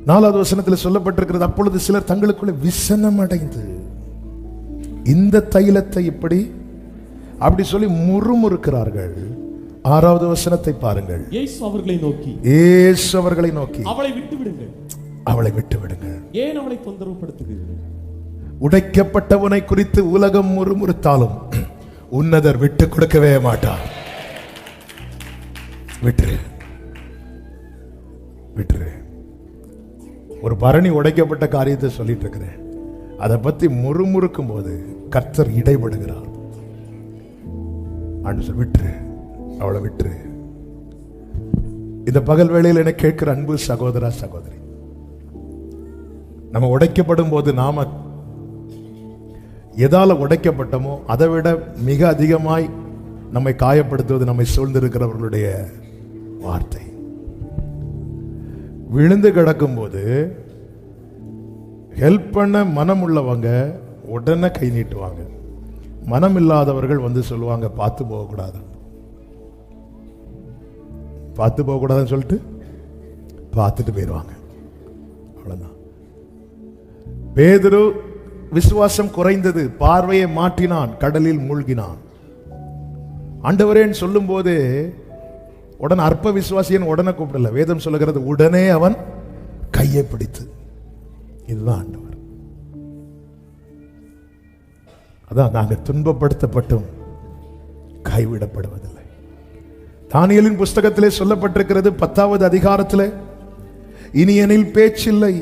4வது வசனத்தில் சொல்லப்பட்டிருக்கிறது, அப்பொழுது சிலர் தங்களுக்குள்ள விசனம் அடைந்து இந்த தைலத்தை இப்படி அப்படி சொல்லி முறுமுறுக்கிறார்கள். 6வது வசனத்தை பாருங்கள். இயேசு அவர்களை நோக்கி அவளை விட்டு விடுங்கள். அவளை விட்டு விடுங்கள். ஏன் அவளை தொந்தரவுப்படுத்துகிறீர்கள்? உடைக்கப்பட்டவனை குறித்து உலகம் முறுமுறுத்தாலும் உன்னதர் விட்டு கொடுக்கவே மாட்டார். விட்டுரு, விட்டுரு. ஒரு பரணி உடைக்கப்பட்ட காரியத்தை சொல்லிட்டு இருக்கிறேன். அதை பத்தி முறுமுறுக்கும் போது கர்த்தர் இடைபடுகிறார். விட்டுரு, அவளை விட்டுரு. இந்த பகல் வேளையில் என கேட்கிற அன்பு சகோதரா சகோதரி, நம்ம உடைக்கப்படும் போது நாம எதால உடைக்கப்பட்டோமோ அதை விட மிக அதிகமாய் நம்மை காயப்படுத்துவது நம்மை சூழ்ந்திருக்கிறவர்களுடைய வார்த்தை. விழுந்து கிடக்கும் போது ஹெல்ப் பண்ண மனம் உள்ளவங்க உடனே கை நீட்டுவாங்க. மனம் இல்லாதவர்கள் வந்து சொல்லுவாங்க, பார்த்து போகக்கூடாது, பார்த்து போகக்கூடாதுன்னு சொல்லிட்டு பார்த்துட்டு போயிடுவாங்க. அவ்வளவுதான். பேதுரு விசுவாசம் குறைந்தது, பார்வையை மாற்றினான், கடலில் மூழ்கினான். ஆண்டவரேன்னு சொல்லும் போது உடனே அற்ப விசுவாசியன் உடனே கூப்பிடல. வேதம் சொல்லுகிறது உடனே அவன் கையை பிடித்து. இதுதான் ஆண்டவர். அதான் நாங்கள் துன்பப்படுத்தப்பட்டும் கைவிடப்படுவதில்லை. தானியேலின் புஸ்தகத்திலே சொல்லப்பட்டிருக்கிறது 10வது அதிகாரத்திலே, இனி எனில் பேச்சில்லை.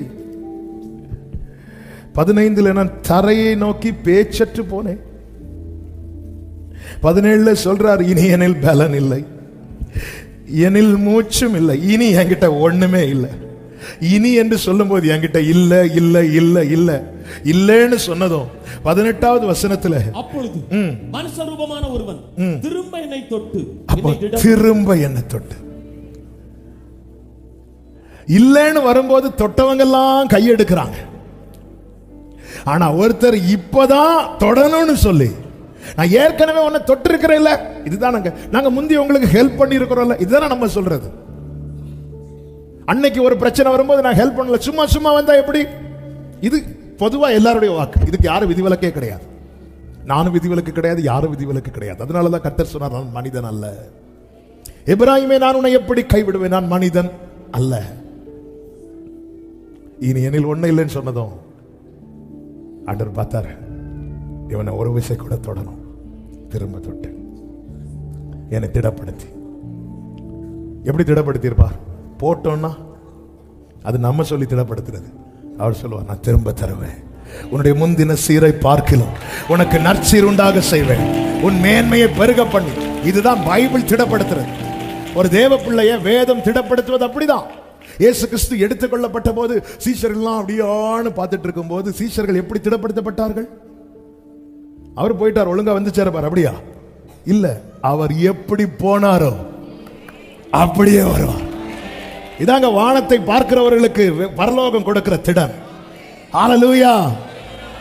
15 நான் தரையை நோக்கி பேச்சற்று போனேன். 17 சொல்றார், இனி எனில் பலன் இல்லை, எனில் மூச்சும் இல்லை. இனி என்கிட்ட ஒண்ணுமே இல்லை. இனி என்று சொல்லும் போது என்கிட்ட இல்ல இல்ல இல்ல இல்ல இல்லன்னு சொன்னதும் 18வது வசனத்துல, அப்பொழுது மனுஷ ரூபமான ஒருவன் திரும்ப என்னை தொட்டு, திரும்ப என்னை தொட்டு. இல்லன்னு வரும்போது தொட்டவங்க எல்லாம் கையெடுக்கிறாங்க. ஆனா ஒருத்தர் இப்பதான் தொடணும்னு சொல்லி, நான் ஏற்கனவே உன்னை தொட்டு இருக்கிறேன், இதுதான் நாங்க முந்தி உங்களுக்கு ஹெல்ப் பண்ணி இருக்கிறோம்ல, இதுதானே நம்ம சொல்றது. அன்னைக்கு ஒரு பிரச்சனை வரும்போது நான் ஹெல்ப் பண்ணல, சும்மா சும்மா வந்தா எப்படி? இது பொதுவா எல்லாருடைய வாக்கு. இதுக்கு யாரும் விதிவிலக்கே கிடையாது. நானும் விதிவிலக்கு கிடையாது, யாரும் விதிவிலக்கு கிடையாது. அதனாலதான் கர்த்தர் சொன்னார், நான் மனிதன் அல்ல. எபிராயிமே, நான் உன்னை எப்படி கைவிடுவேன்? நான் மனிதன் அல்ல. இனி எனில் ஒண்ணு இல்லைன்னு சொன்னதும் ஆண்டவர் பார்த்தாரு, இவனை ஒரு விசை கூட தொடணும். திரும்ப தொட்டு என்னை திடப்படுத்தி. எப்படி திடப்படுத்தியிருப்பார்? போட்டோம்னா அது நம்ம சொல்லி திடப்படுத்துறது. அவர் சொல்லுவார், நான் திரும்ப தருவேன், உன்னுடைய முந்தின சீரை பார்க்கலாம், உனக்கு நற்சீர் உண்டாக செய்வேன், உன் மேன்மையை பெருக பண்ணி. இதுதான் பைபிள் திடப்படுத்துறது. ஒரு தேவ பிள்ளைய வேதம் திடப்படுத்துவது அப்படிதான். இயேசு கிறிஸ்து எடுத்துக்கொள்ளப்பட்ட போது சீஷர்கள்லாம் அப்படியான்னு பார்த்துட்டு இருக்கும் போது சீஷர்கள் எப்படி திடப்படுத்தப்பட்டார்கள்? அவர் போயிட்டார், ஒழுங்கா வந்து சேரப்பார். அப்படியா? இல்ல, அவர் எப்படி போனாரோ அப்படியே வருவார். இதாங்க வானத்தை பார்க்கிறவர்களுக்கு பரலோகம் கொடுக்கிற திடன். ஹல்லேலூயா.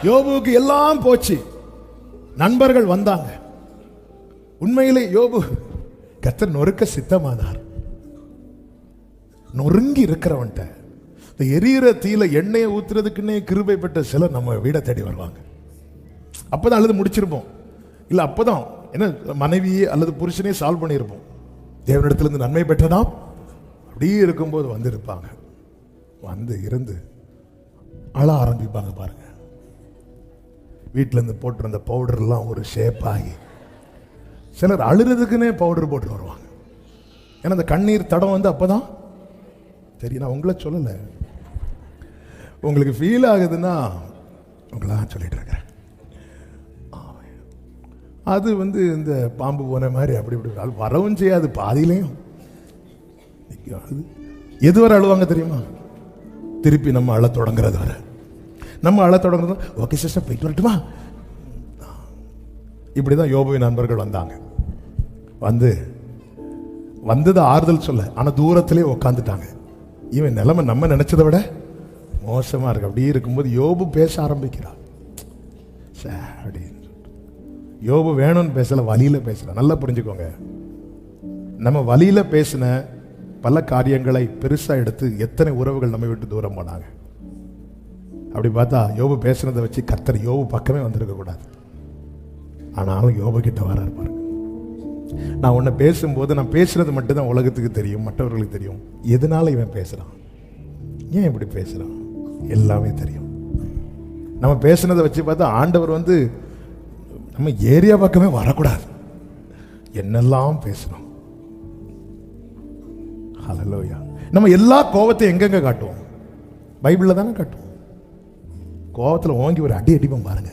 யோபுவுக்கு எல்லாம் போச்சு, நண்பர்கள் வந்தாங்க. உண்மையிலே யோபு கர்த்தர் நொறுக்க சித்தமானார். நொறுங்கி இருக்கிறவன்ட்ட இந்த எரியிற தீயில எண்ணெயை ஊத்துறதுக்குன்னே கிருபை பெற்ற சிலர் நம்ம வீடை தேடி வருவாங்க. அப்பதான் அழுது முடிச்சிருப்போம், இல்ல அப்பதான் என்ன மனைவியே அல்லது புருஷனே சால்வ் பண்ணியிருப்போம். தேவனிடத்திலிருந்து நன்மை பெற்றதாம் அப்படியே இருக்கும்போது வந்து இருப்பாங்க. வந்து இருந்து அழ ஆரம்பிப்பாங்க. பாருங்க, வீட்டில இருந்து போட்டிருந்த பவுடர்லாம் ஒரு ஷேப் ஆகி, சிலர் அழுறதுக்குன்னே பவுடர் போட்டு வருவாங்க. ஏன்னா அந்த கண்ணீர் தடம் வந்து அப்பதான் சரி. நான் உங்களை சொல்லலை, உங்களுக்கு ஃபீல் ஆகுதுன்னா உங்களா சொல்லிட்டு இருக்கிறேன். அது வந்து இந்த பாம்பு போன மாதிரி அப்படி இப்படி வரவும் செய்யாது. பாதியிலையும் எது வரை அழுவாங்க தெரியுமா? திருப்பி நம்ம அழ தொடங்குறது வர. நம்ம அழ தொடங்குறது, ஓகே சிஸ்டர் போயிட்டு வரட்டுமா? இப்படிதான் யோபுவின் நண்பர்கள் வந்தாங்க. வந்தது ஆறுதல் சொல்ல, ஆனா தூரத்திலே உட்காந்துட்டாங்க. இவன் நிலைமை நம்ம நினைச்சதை விட மோசமா இருக்கு. அப்படியே இருக்கும்போது யோபு பேச ஆரம்பிக்கிறார். அப்படின்னு யோபு வேணும்னு பேசல, வழியில பேசல. நல்லா புரிஞ்சுக்கோங்க, நம்ம வழியில பேசின பல காரியங்களை பெருசா எடுத்து எத்தனை உறவுகள் நம்ம விட்டு தூரம் போனாங்க. அப்படி பார்த்தா யோபு பேசுனதை வச்சு கர்த்தர் யோபு பக்கமே வந்திருக்க கூடாது. ஆனாலும் யோபு கிட்ட வராரு பாருங்க. நான் உன்னை பேசும்போது நான் பேசுறது மட்டும்தான் உலகத்துக்கு தெரியும், மற்றவர்களுக்கு தெரியும். எதனால இவன் பேசுறான் ஏன் இப்படி பேசுறான்? எல்லாமே தெரியும். நம்ம பேசுனதை வச்சு பார்த்தா ஆண்டவர் வந்து நம்ம ஏரியா பக்கமே வரக்கூடாது. என்னெல்லாம் பேசணும். ஹல்லேலூயா. நம்ம எல்லா கோவத்தையும் எங்கெங்க காட்டுவோம்? பைபிள்ல தானே காட்டுவோம். கோவத்தில் ஓங்கி ஒரு அடி அடிப்போம் பாருங்க.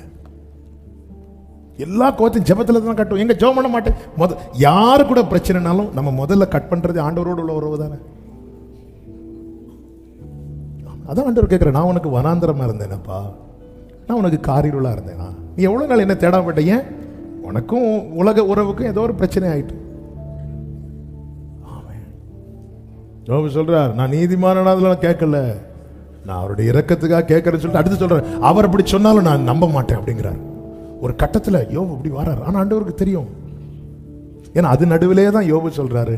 எல்லா கோவத்தையும் ஜெபத்துல தான் காட்டுவோம். எங்க ஜெபம் பண்ண மாட்டேன். யாரு கூட பிரச்சனைனாலும் நம்ம முதல்ல கட் பண்றது ஆண்டவரோடு உள்ள உறவு தானே. அதான் ஆண்டவர் கேட்கிறேன், நான் உனக்கு வனாந்தரமா இருந்தேனப்பா, நான் உனக்கு காரிருளா இருந்தேனா? நீ எவ்வளவு நாள் என்ன தேடாமட்ட? ஏன்? உனக்கும் உலக உறவுக்கும் ஏதோ ஒரு பிரச்சனை ஆயிட்டு. யோபு சொல்றார், நான் நீதிமானதுல கேட்கல, நான் அவருடைய இரக்கத்துக்காக கேட்கறேன்னு சொல்லிட்டு அடுத்து சொல்றாரு, அவர் அப்படி சொன்னாலும் நான் நம்ப மாட்டேன் அப்படிங்கிறார். ஒரு கட்டத்தில் யோபு இப்படி வர்றாரு. ஆனா ஆண்டவருக்கு தெரியும். ஏன்னா அது நடுவிலே தான் யோபு சொல்றாரு,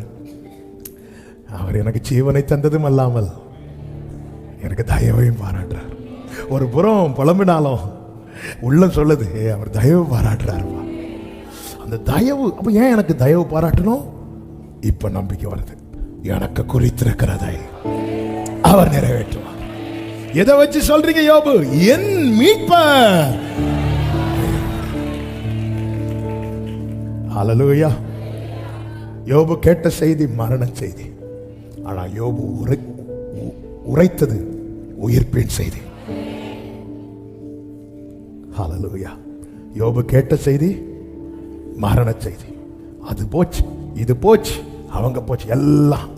அவர் எனக்கு ஜீவனை தந்ததும் அல்லாமல் எனக்கு தயவையும் பாராட்டுறார். ஒரு புறம் புலம்பினாலும் உள்ளம் சொல்லுது, அவர் தயவு பாராட்டுறாரு. அந்த தயவு, அப்ப ஏன் எனக்கு தயவு பாராட்டணும்? இப்ப நம்பிக்கை வருது, எனக்கு குறித்திருக்கிறதை அவர் நிறைவேற்றுவார். எதை வச்சு சொல்றீங்க யோபு? என் மீட்பர். ஹல்லேலூயா. யோபு கேட்ட செய்தி மரண செய்தி. ஆனா யோபு உரைத்தது உயிர்ப்பின் செய்தி. ஹல்லேலூயா. யோபு கேட்ட செய்தி மரண செய்தி. அது போச்சு, இது போச்சு, அவங்க போச்சு, எல்லாம்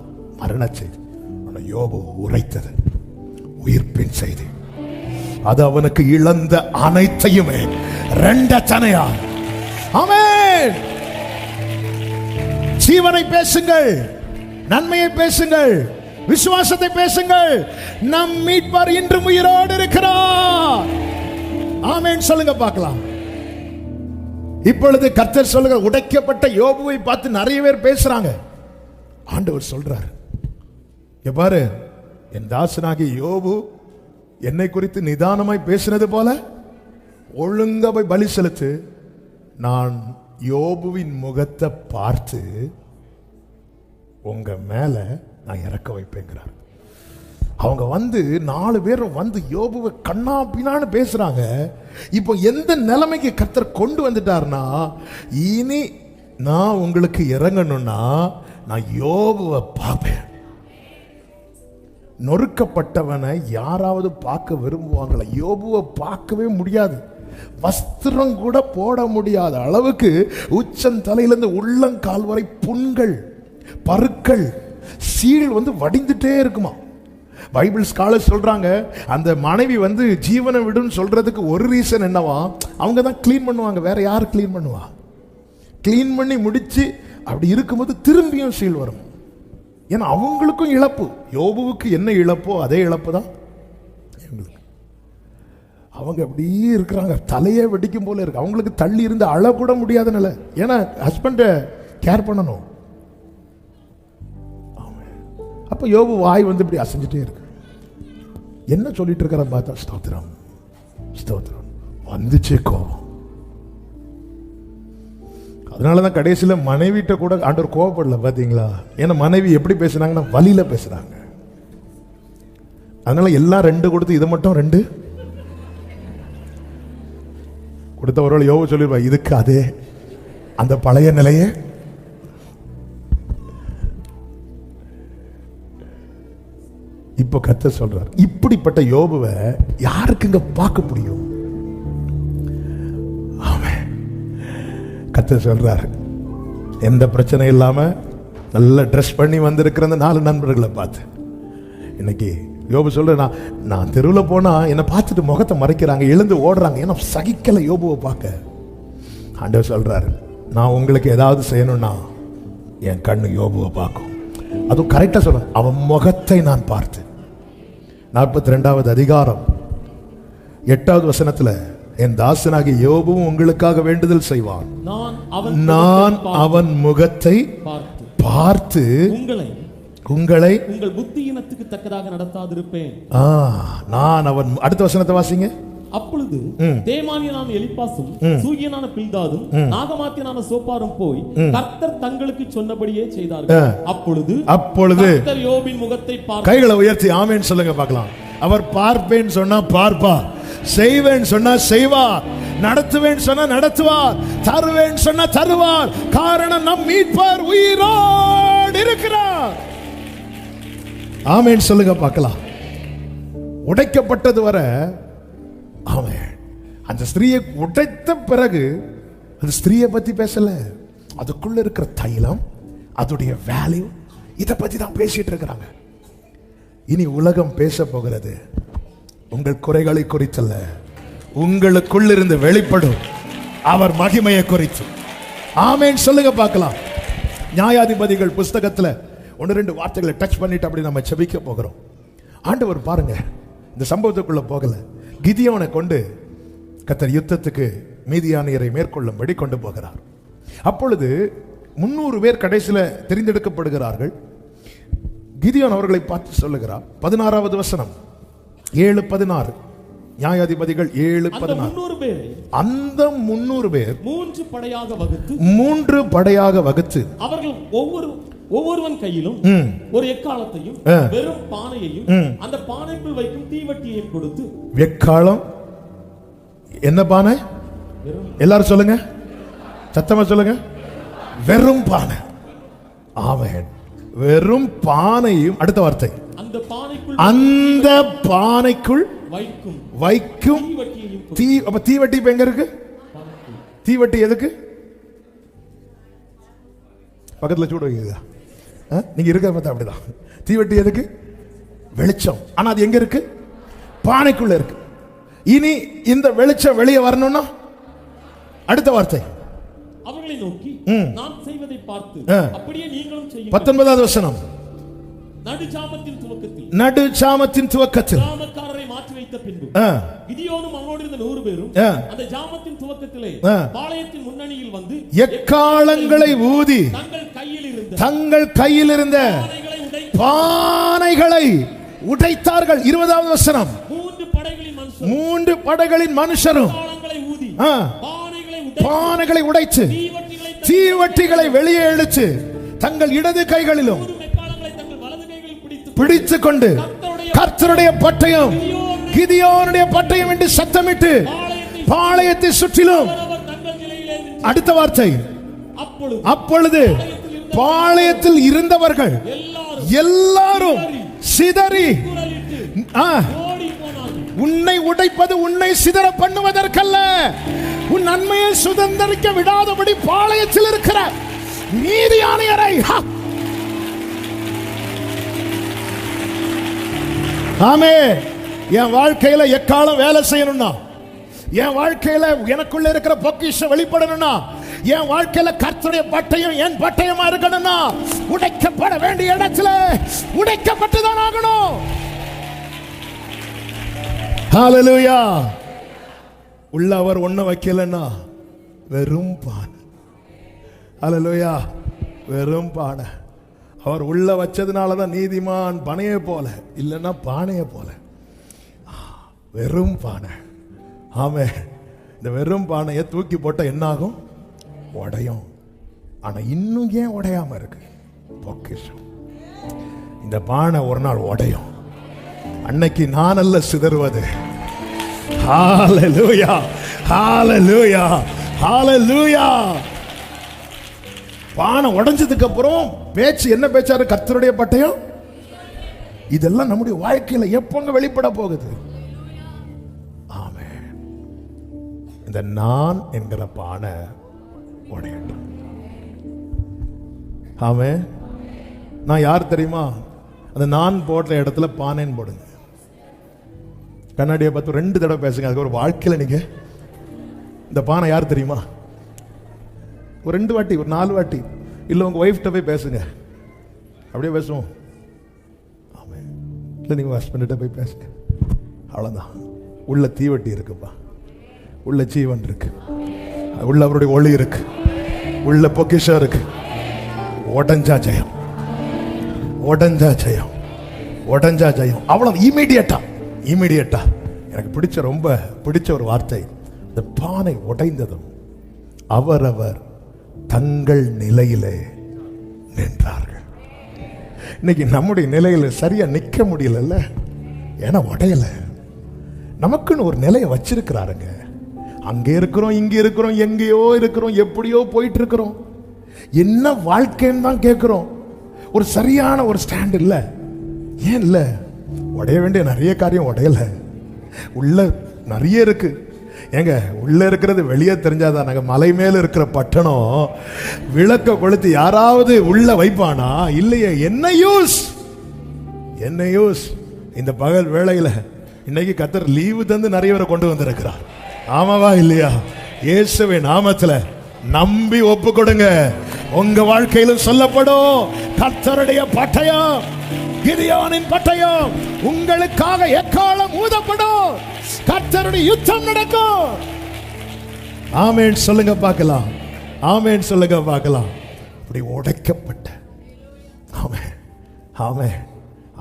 மரண செய்தி. ஆனா யோபு உரைத்தது உயிர்ப்பின் செய்தி. அது அவனுக்கு இழந்த அனைத்தையுமே ரெண்டத்தனையா. ஆமென். ஜீவனை பேசுங்கள், நன்மையை பேசுங்கள், விசுவாசத்தை பேசுங்கள். நம் மீட்பர் இன்றும் உயிரோடு இருக்கிறார். ஆமென் சொல்லுங்க பார்க்கலாம். இப்பொழுது கர்த்தர் சொல்லுங்க, உடைக்கப்பட்ட யோபுவை பார்த்து நிறைய பேர் பேசுறாங்க. ஆண்டவர் சொல்றார், பாரு, என் தாசனாகிய யோபு என்னை குறித்து நிதானமாய் பேசினது போல ஒழுங்கா போய் பலி செலுத்து. நான் யோபுவின் முகத்தை பார்த்து உங்க மேல நான் இறக்க வைப்பேங்கிறார். அவங்க வந்து 4 பேரும் வந்து யோபுவை கண்ணா பின்னான்னு பேசுறாங்க. இப்போ எந்த நிலைமைக்கு கர்த்தர் கொண்டு வந்துட்டார்னா, இனி நான் உங்களுக்கு இறங்கணும்னா நான் யோபுவை பார்ப்பேன். நொறுக்கப்பட்டவனை யாராவது பார்க்க விரும்புவாங்களா? யோபுவை பார்க்கவே முடியாது. வஸ்திரம் கூட போட முடியாத அளவுக்கு உச்சந்தலையிலிருந்து உள்ளங்கால் வரை புண்கள், பருக்கள், சீல் வந்து வடிந்துட்டே இருக்குமா. பைபிள் ஸ்காலர் சொல்றாங்க, அந்த மனைவி வந்து ஜீவனை விடுன்னு சொல்றதுக்கு ஒரு ரீசன் என்னவா, அவங்க தான் கிளீன் பண்ணுவாங்க. வேற யார் கிளீன் பண்ணுவா? கிளீன் பண்ணி முடிச்சு அப்படி இருக்கும்போது திரும்பியும் சீல் வரும். ஏன்னா அவங்களுக்கும் இழப்பு. யோபுவுக்கு என்ன இழப்போ அதே இழப்பு தான் எங்களுக்கு. அவங்க அப்படியே இருக்கிறாங்க, தலையே வெடிக்கும் போல இருக்கு. அவங்களுக்கு தள்ளி இருந்து அழக்கூட முடியாத நிலை. ஏன்னா ஹஸ்பண்டை கேர் பண்ணணும். அப்ப யோபு வாய் வந்து இப்படி அசைஞ்சிட்டே இருக்கு. என்ன சொல்லிட்டு இருக்கிற பார்த்தா, ஸ்தோத்திரம் ஸ்தோத்திரம். வந்துச்சு கோபம். அதனாலதான் கடைசியில் மனைவிட்ட கூட ஆண்டவர் கோபப்படல, பாத்தீங்களா? ஏன்னா மனைவி எப்படி பேசுனாங்கன்னா வலியில பேசுறாங்க. அதனால எல்லாம் 2 கொடுத்து இதை மட்டும் 2 கொடுத்தவர்கள் யோபு சொல்லிருப்பா, இதுக்கு அதே அந்த பழைய நிலையே. இப்ப கர்த்தர் சொல்றார், இப்படிப்பட்ட யோபுவை யாருக்குங்க பார்க்க முடியும்? கர்த்தர் சொல்றார், எந்த பிரச்சனை இல்லாம நல்ல ட்ரெஸ் பண்ணி வந்திருக்கிற அந்த 4 நண்பர்களை பார்த்து இன்னைக்கு யோபு சொல்ற, நான் தெருவில் போனா என்னை பார்த்துட்டு முகத்தை மறைக்கிறாங்க, எழுந்து ஓடுறாங்க. ஏன்னா சகிக்கல யோபுவை பார்க்க. ஆண்டவர் சொல்றாரு, நான் உங்களுக்கு ஏதாவது செய்யணும்னா என் கண்ணு யோபுவை பார்க்கும். அதுவும் கரெக்டா சொல்ற, அவன் முகத்தை நான் பார்த்து. 42வது அதிகாரம் 8வது வசனத்துல, என் தாசனாகிய யோபுவும் உங்களுக்காக வேண்டுதல் செய்வான், நான் அவன் முகத்தை பார்த்து உங்களை உங்கள் புத்தியினத்துக்கு தக்கதாக நடத்தாதிருப்பேன். நான் அவன். அடுத்த வசனத்தை வாசிங்க. அப்பொழுது தேமானியனான எலிப்பாசும் சூகியனான பில்தாதும் நாகமாத்தியனான சோப்பாரும் போய் கர்த்தர் தங்களுக்கு சொன்னபடியே செய்தார்கள். அப்பொழுது கர்த்தர் யோபின் முகத்தை பார்த்து, கைகளை உயர்த்தி ஆமென் சொல்லுங்க பார்க்கலாம். அவர் பார்ப்பேன் சொன்னா பார்ப்பார், செய்வேன் சொன்னா செய்வார், நடத்துவேன் சொன்னா நடத்துவார், தருவேன் சொன்னா தருவார். காரணம் நம் மீட்பர் உயிரோடு இருக்கிறார். ஆமென் சொல்லுங்க பார்க்கலாம். உடைக்கப்பட்டது வர ஆமென். அந்த ஸ்திரீயை உடைத்த பிறகு அந்த ஸ்திரீயை பத்தி பேசல, அதுக்குள்ள இருக்கிற தைலம், அதோடைய வேல்யூ, இதை பத்தி தான் பேசிட்டு இருக்கிறாங்க. இனி உலகம் பேச போகிறது உங்கள் குறைகளை குறித்தல்ல, உங்களுக்குள் இருந்து வெளிப்படும் அவர் மகிமையை குறித்து. ஆமென் சொல்லுங்க பார்க்கலாம். நியாயாதிபதிகள் புஸ்தகத்துல 1-2 வார்த்தைகளை டச் பண்ணிட்டு அப்படி நம்ம செபிக்க போகிறோம். ஆண்டவர் பாருங்க, இந்த சம்பவத்துக்குள்ள போகல, கிதியோனை கொண்டு கர்த்தர் யுத்தத்துக்கு மீதியானியரை மேற்கொள்ளும்படி கொண்டு போகிறார். அப்பொழுது 300 பேர் கடைசியில தெரிந்தெடுக்கப்படுகிறார்கள். கிதியோன் அவர்களை பார்த்து சொல்லுகிறார். 16வது வசனம், 7:16, நியாயாதிபதிகள் 7:16. அந்த 300 பேர் 3 படையாக வகுத்து அவர்கள் ஒவ்வொருவன் கையிலும் ஒரு எக்காலத்தையும் வெறும் பானையையும் அந்த பானைக்குள் வைக்கும் தீவட்டியையும் கொடுத்து. எக்காலம் என்ன பானை? எல்லாரும் சொல்லுங்க, சத்தமா சொல்லுங்க. வெறும் பானை. ஆமென். வெறும் பானையும், அடுத்த வார்த்தை, அந்த பானைக்குள் வைக்கும் தீ. அப்ப தீவட்டி இப்ப எங்க இருக்கு? தீவட்டி எதுக்கு? பக்கத்துல சூடு வைக்குதா? நீங்க இருக்க பார்த்தா அப்படிதான். தீவட்டி எதுக்கு? வெளிச்சம். ஆனா அது எங்க இருக்கு? பானைக்குள்ள இருக்கு. இனி இந்த வெளிச்சம் வெளியே வரணும்னா அடுத்த வார்த்தை, அவர்களை நோக்கி நாம் செய்வதை பார்த்து அப்படியே நீங்களும் செய்யுங்கள். 19வது வசனம், நடுஜாமத்தின் துவக்கத்தில் ஜாமக்காரரை மாற்றி வைத்த பின்பு கிதியோனும் அவனோடு இருந்த 100 பேரும் அந்த ஜாமத்தின் துவக்கத்திலே பாளையத்தின் முன்னணியில் வந்து எக்காளங்களை ஊதி தங்கள் கையில் இருந்த பானைகளை உடைத்தார்கள். 20வது வசனம், 3 படைகளின் மனுஷரும் பானைகளை உடைத்து தீவட்டிகளை வெளியே எடுத்து தங்கள் இடது கைகளிலும் பிடித்துக் கொண்டு கர்த்தருடைய பட்டயம், கிதியோனுடைய பட்டயம் என்று சத்தமிட்டு பாளையத்தை சுற்றிலும். அடுத்த வார்த்தை, அப்பொழுது பாளையத்தில் இருந்தவர்கள் எல்லாரும் சிதறி. உன்னை உடைப்பது உன்னை சிதற பண்ணுவதற்கல்ல, உன் நன்மையை சுதந்திரிக்க விடாதபடி பாளையத்தில் இருக்கிற மீதியானியரை. ஆமே. என் வாழ்க்கையில எக்காலம் வேலை செய்யணும்னா, என் வாழ்க்கையில எனக்குள்ள இருக்கிற பொக்கிஷம் வெளிப்படணும்னா, என் வாழ்க்கையில கர்த்தருடைய பட்டயம் என் பட்டயமா இருக்கணும்னா, உடைக்கப்பட வேண்டிய இடத்துல உடைக்கப்பட்டுதான் ஆகணும். ஹalleluya. உள்ள அவர் ஒண்ணு வைக்கலன்னா வெறும் பானை. ஹalleluya. வெறும் பானை. அவர் உள்ள வச்சதுனாலதான் நீதிமான் பனையை போல, இல்லைன்னா பானையை போல. வெறும் பானை. ஆமே. இந்த வெறும் பானையை தூக்கி போட்ட என்ன ஆகும்? உடையும். ஆனா இன்னும் ஏன் உடையாம இருக்கு? பொக்கிஷம். இந்த பானை ஒரு நாள் உடையும். அன்னைக்கு நான் அல்ல சிதறுவது. ஹalleluya, ஹalleluya, ஹalleluya. பானை உடைஞ்சதுக்கு அப்புறம் பேச்சு என்ன பேச்சாரு? கர்த்தருடைய பட்டயம். இதெல்லாம் நம்முடைய வாழ்க்கையில எப்பங்க வெளிப்பட போகுது? ஆமென். இந்த நான் என்கிற பானை உடையட்டும். ஆமென். நான் யார் தெரியுமா? அந்த நான் போடுற இடத்துல பானைன்னு போடுங்க. கண்ணாடியை பார்த்து 2 தடவை பேசுங்க. அதுக்கு ஒரு வாழ்க்கையில் நீங்க இந்த பானை யார் தெரியுமா? ஒரு 2 வாட்டி, ஒரு 4 வாட்டி, இல்லை உங்க ஒய்ஃப்ட்ட போய் பேசுங்க. அப்படியே பேசுவோம். ஆமாம். இல்லை நீங்க ஹஸ்பண்ட்ட போய் பேசுங்க. அவ்வளோதான். உள்ள தீவட்டி இருக்குப்பா, உள்ள ஜீவன் இருக்கு, உள்ள அவருடைய ஒளி இருக்கு, உள்ள பொக்கிஷம் இருக்கு. உடஞ்சா ஜெயம், உடஞ்சா ஜெயம், உடஞ்சா ஜெயம். அவ்வளவு இமீடியட்டா எனக்கு ரொம்ப பிடிச்ச ஒரு வார்த்தை, இந்த பானை உடைந்ததும் அவரவர் தங்கள் நிலையிலே நின்றார்கள். இன்னைக்கு நம்முடைய நிலையில சரியா நிக்க முடியல, ஏன்னா உடையல. நமக்குன்னு ஒரு நிலையை வச்சிருக்கிறாருங்க. அங்கே இருக்கிறோம், இங்க இருக்கிறோம், எங்கேயோ இருக்கிறோம், எப்படியோ போயிட்டு இருக்கிறோம். என்ன வாழ்க்கைன்னு தான் கேட்கிறோம். ஒரு சரியான ஒரு ஸ்டாண்ட் இல்ல. ஏன் இல்ல? உடைய வேண்டிய நிறைய காரியம் உடையல. உள்ள நிறைய இருக்கு. ஏங்க, உள்ள இருக்கிறது வெளியே தெரிஞ்சாதான். நாங்க மலை மேல இருக்கிற பட்டணம் விளக்க கொளுத்தி யாராவது உள்ள வைப்பானா? இல்லையே. என்ன யூஸ்? என்ன யூஸ்? இந்த பகல் வேளையில இன்னைக்கு கர்த்தர் லீவு தந்து நிறைய பேரை கொண்டு வந்திருக்கிறார். ஆமாவா இல்லையா? இயேசுவின் நாமத்துல நம்பி ஒப்பு கொடுங்க. உங்க வாழ்க்கையிலும் சொல்லப்படும் கர்த்தருடைய பட்டயம், கிதியோனின் பட்டயம் உங்களுக்காக எக்காலம் ஊதப்படும். கர்த்தருடைய யுத்தம் நடக்கும். ஆமென் சொல்லுங்க பார்க்கலாம். ஆமென் சொல்லுங்க பார்க்கலாம். அப்படி உடைக்கப்பட்ட ஆமென் ஆமென்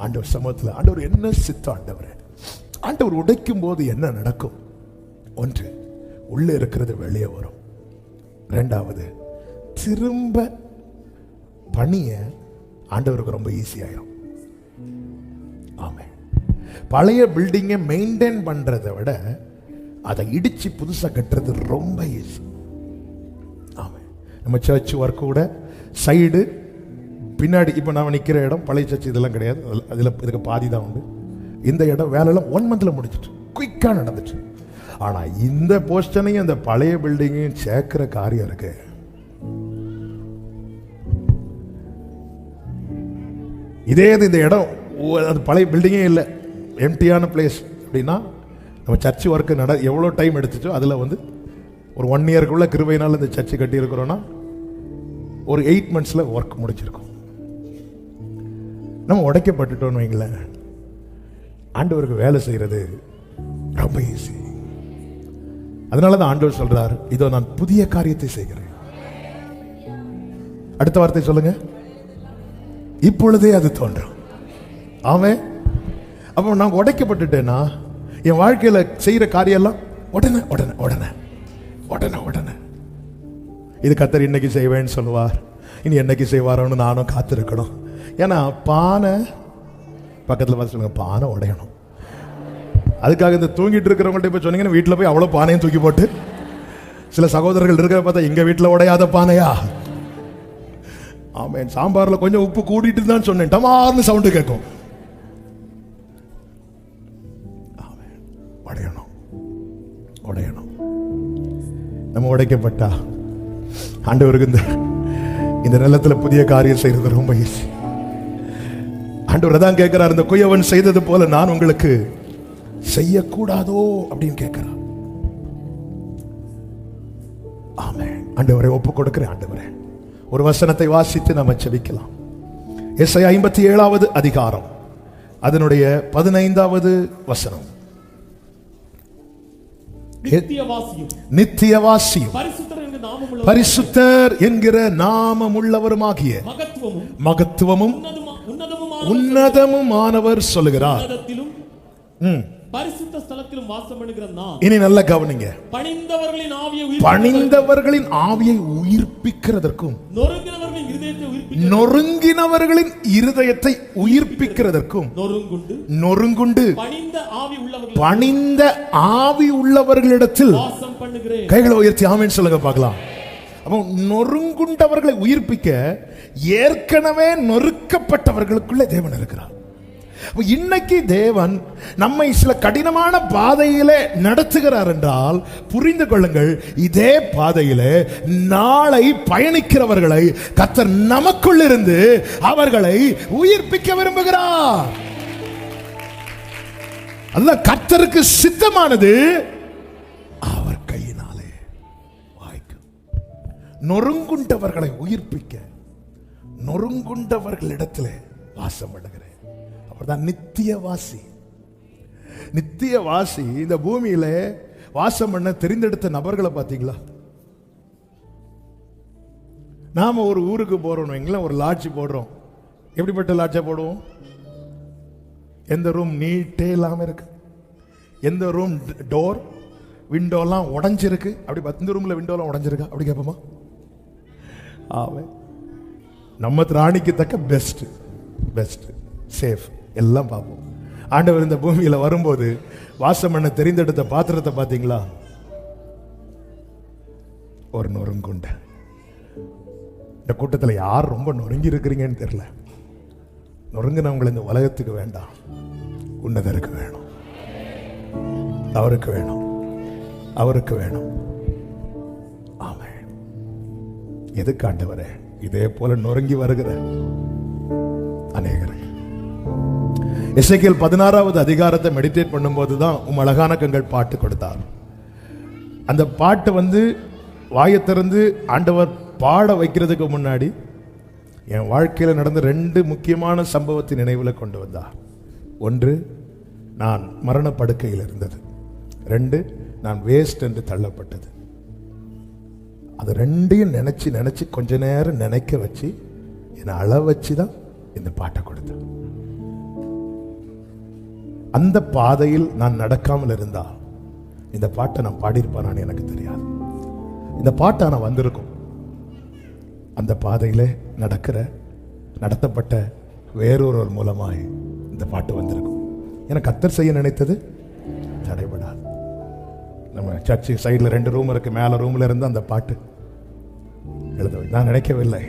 ஆண்டவர் சமூகத்தில் ஆண்டவர் என்ன சித்தம் ஆண்டவர். ஆண்டவர் உடைக்கும் போது என்ன நடக்கும்? ஒன்று, உள்ளே இருக்கிறது வெளியே வரும். இரண்டாவது, திரும்ப பணிய ஆண்டவருக்கு ரொம்ப ஈஸியாயிரும். ஆமென். பழைய பில்டிங்கை மெயின்டைன் பண்றதை விட அதை இடிச்சு புதுசா கட்டுறது ரொம்ப ஈஸி. ஆமென். நம்ம சர்ச் ஒர்க் கூட சைடு பின்னாடி, இப்போ நான் நிற்கிற இடம் பழைய சர்ச் இதெல்லாம் கிடையாது, அதில் இதுக்கு பாதி தான் உண்டு. இந்த இடம் வேலையெல்லாம் 1 monthல முடிச்சிட்டு குயிக்காக நடந்துச்சு. ஆனால் இந்த போஸ்டனையும் இந்த பழைய பில்டிங்கையும் சேர்க்கிற காரியம் இருக்கு. இதே இந்த இடம் அது பழைய பில்டிங்கே இல்லை, எம்டியான பிளேஸ் அப்படின்னா நம்ம சர்ச் ஒர்க்கு எவ்வளோ டைம் எடுத்துச்சோ அதில் ஒரு 1 yearக்குள்ள கிருபையினால் இந்த சர்ச்சு கட்டியிருக்கிறோன்னா ஒரு 8 monthsல ஒர்க் முடிச்சிருக்கோம். நம்ம உடைக்கப்பட்டுட்டோன்னு வைங்களேன், ஆண்டவருக்கு வேலை செய்யறது ரொம்ப ஈஸி. அதனால தான் ஆண்டவர் சொல்றார், இதோ நான் புதிய காரியத்தை செய்கிறேன். அடுத்த வார்த்தை சொல்லுங்க, இப்பொழுதே அது தோன்றும். ஆமென். அப்போ நான் உடைக்கப்பட்டுட்டேன்னா என் வாழ்க்கையில செய்யற காரியம் எல்லாம் உடனே உடனே உடனே உடனே உடனே. இது கர்த்தர் இன்னைக்கு செய்வேன்னு சொல்லுவார், இனி என்னைக்கு செய்வாரோன்னு நானும் காத்திருக்கணும். ஏன்னா பானை பக்கத்தில் பார்த்து சொல்லுங்க, பானை உடையணும். அதுக்காக இந்த தூங்கிட்டு இருக்கிறவங்கள்ட்ட இப்போ சொன்னீங்கன்னா வீட்டில் போய் அவ்வளோ பானையும் தூக்கி போட்டு, சில சகோதரர்கள் இருக்கிற பார்த்தா எங்க வீட்டில் உடையாத பானையா? ஆமென். சாம்பாரில் கொஞ்சம் உப்பு கூட்டிட்டு தான் சொன்னேன், டமார்னு சவுண்டு கேட்கும். ஆமென். உடையணும் உடையணும். நம்ம உடைக்கப்பட்டா ஆண்டவருக்கு இந்த நிலத்தில் புதிய காரியம் செய்யறது ரொம்ப ஈஸி. ஆண்டவர் தான் கேட்கிறார், இந்த குயவன் செய்தது போல நான் உங்களுக்கு செய்யக்கூடாதோ அப்படின்னு கேட்கிறார். ஆமென். ஆண்டவரை ஒப்பு கொடுக்கிறேன். ஆண்டவரே, ஒரு வசனத்தை வாசித்து நாம ஜெபிக்கலாம். எஸ்ஐயா 57வது அதிகாரம் அதனுடைய 15வது வசனம். நித்தியவாசியும் பரிசுத்தர் என்கிற நாமமுள்ளவருமாகிய மகத்துவமும் உன்னதமுமானவர் சொல்லுகிறார். பரிசுத்த ஸ்தலத்திலும் வாசம் பண்ணுகிற நான். இனி நல்ல கவனிங்க. பணிந்தவர்களின் ஆவியை உயிர்ப்பிக்கிறதற்கும் நொறுங்கினவர்களின் இருதயத்தை உயிர்ப்பிக்கிறதற்கும் நொறுங்குண்டு பணிந்த ஆவி உள்ளவர்களிடத்தில் வாசம் பண்ணுகிறேன். கைகளை உயர்த்தி ஆமென் சொல்லுங்க பார்க்கலாம். அப்போ நொறுங்குண்டவர்களை உயிர்ப்பிக்க ஏற்கனவே நொறுக்கப்பட்டவர்களுக்குள்ளே தேவன் இருக்கிறார். இன்னைக்கு தேவன் நம்மை சில கடினமான பாதையிலே நடத்துகிறார் என்றால் புரிந்து கொள்ளுங்கள், இதே பாதையிலே நாளை பயணிக்கிறவர்களை கர்த்தர் நமக்குள் இருந்து அவர்களை உயிர்ப்பிக்க விரும்புகிறார். அதுதான் கர்த்தருக்கு சித்தமானது அவர் கையினாலே வாய்க்கும். நொறுங்குண்டவர்களை உயிர்ப்பிக்க நொறுங்குண்டவர்களிடத்திலே வாசம் பண்ணுகிறேன். அவர்தான் நித்தியவாசி. நித்தியவாசி இந்த பூமியில வாசம் பண்ண தெரிந்தெடுத்த நபர்களை பார்த்தீங்களா? நாம ஒரு ஊருக்கு போறோம், ஒரு லாட்ஜ் போடுறோம். எப்படிப்பட்ட லாட்ஜா போடுவோம்? எந்த ரூம் நீட்டே இல்லாம இருக்கு, எந்த ரூம் டோர் விண்டோலாம் உடைஞ்சிருக்கு, அப்படி இந்த ரூம்ல விண்டோலாம் உடைஞ்சிருக்கா அப்படி கேட்போமா? நம்ம திராணிக்கு தக்க பெஸ்ட் பெஸ்ட் சேஃப் எல்லாம் பார்ப்போம். ஆண்டவர் இந்த பூமியில வரும்போது வாசம் பண்ண தெரிந்தெடுத்த பாத்திரத்தை பார்த்தீங்களா? ஒரு நொறுங்குண்ட. இந்த கூட்டத்தில் யார் ரொம்ப நொறுங்கி இருக்கிறீங்கன்னு தெரியல. நொறுங்கினவங்களை இந்த உலகத்துக்கு வேண்டாம், உன்னதருக்கு வேணும், அவருக்கு வேணும், அவருக்கு வேணும். ஆமென். எதுக்கு ஆண்டவரே இதே போல நொறுங்கி வருகிற அநேகருக்கு. எசேக்கியேல் 16வது அதிகாரத்தை மெடிடேட் பண்ணும்போது தான் அழகான கண்கள் பாட்டு கொடுத்தார். அந்த பாட்டு வாயை திறந்து ஆண்டவர் பாட வைக்கிறதுக்கு முன்னாடி என் வாழ்க்கையில் நடந்த 2 முக்கியமான சம்பவத்தின் நினைவில் கொண்டு வந்தார். 1, நான் மரண படுக்கையில் இருந்தது. 2, நான் வேஸ்ட் என்று தள்ளப்பட்டது. அது 2ஐயும் நினைச்சு நினைச்சு கொஞ்ச நேரம் நினைக்க வச்சு என்னை அழ வச்சு தான் இந்த பாட்டை கொடுத்தேன். அந்த பாதையில் நான் நடக்காமல் இருந்தா இந்த பாட்டை நான் பாடியிருப்பானான்னு எனக்கு தெரியாது. இந்த பாட்டை நான் வந்திருக்கும். அந்த பாதையிலே நடத்தப்பட்ட வேறொருவர் மூலமாய் இந்த பாட்டு வந்திருக்கும். எனக்கு கர்த்தர் செய்ய நினைத்தது தடைபடாது. நம்ம சர்ச்சு சைடில் 2 ரூம் இருக்கு. மேலே ரூமில் இருந்து அந்த பாட்டு எழுத நான் நினைக்கவில்லை.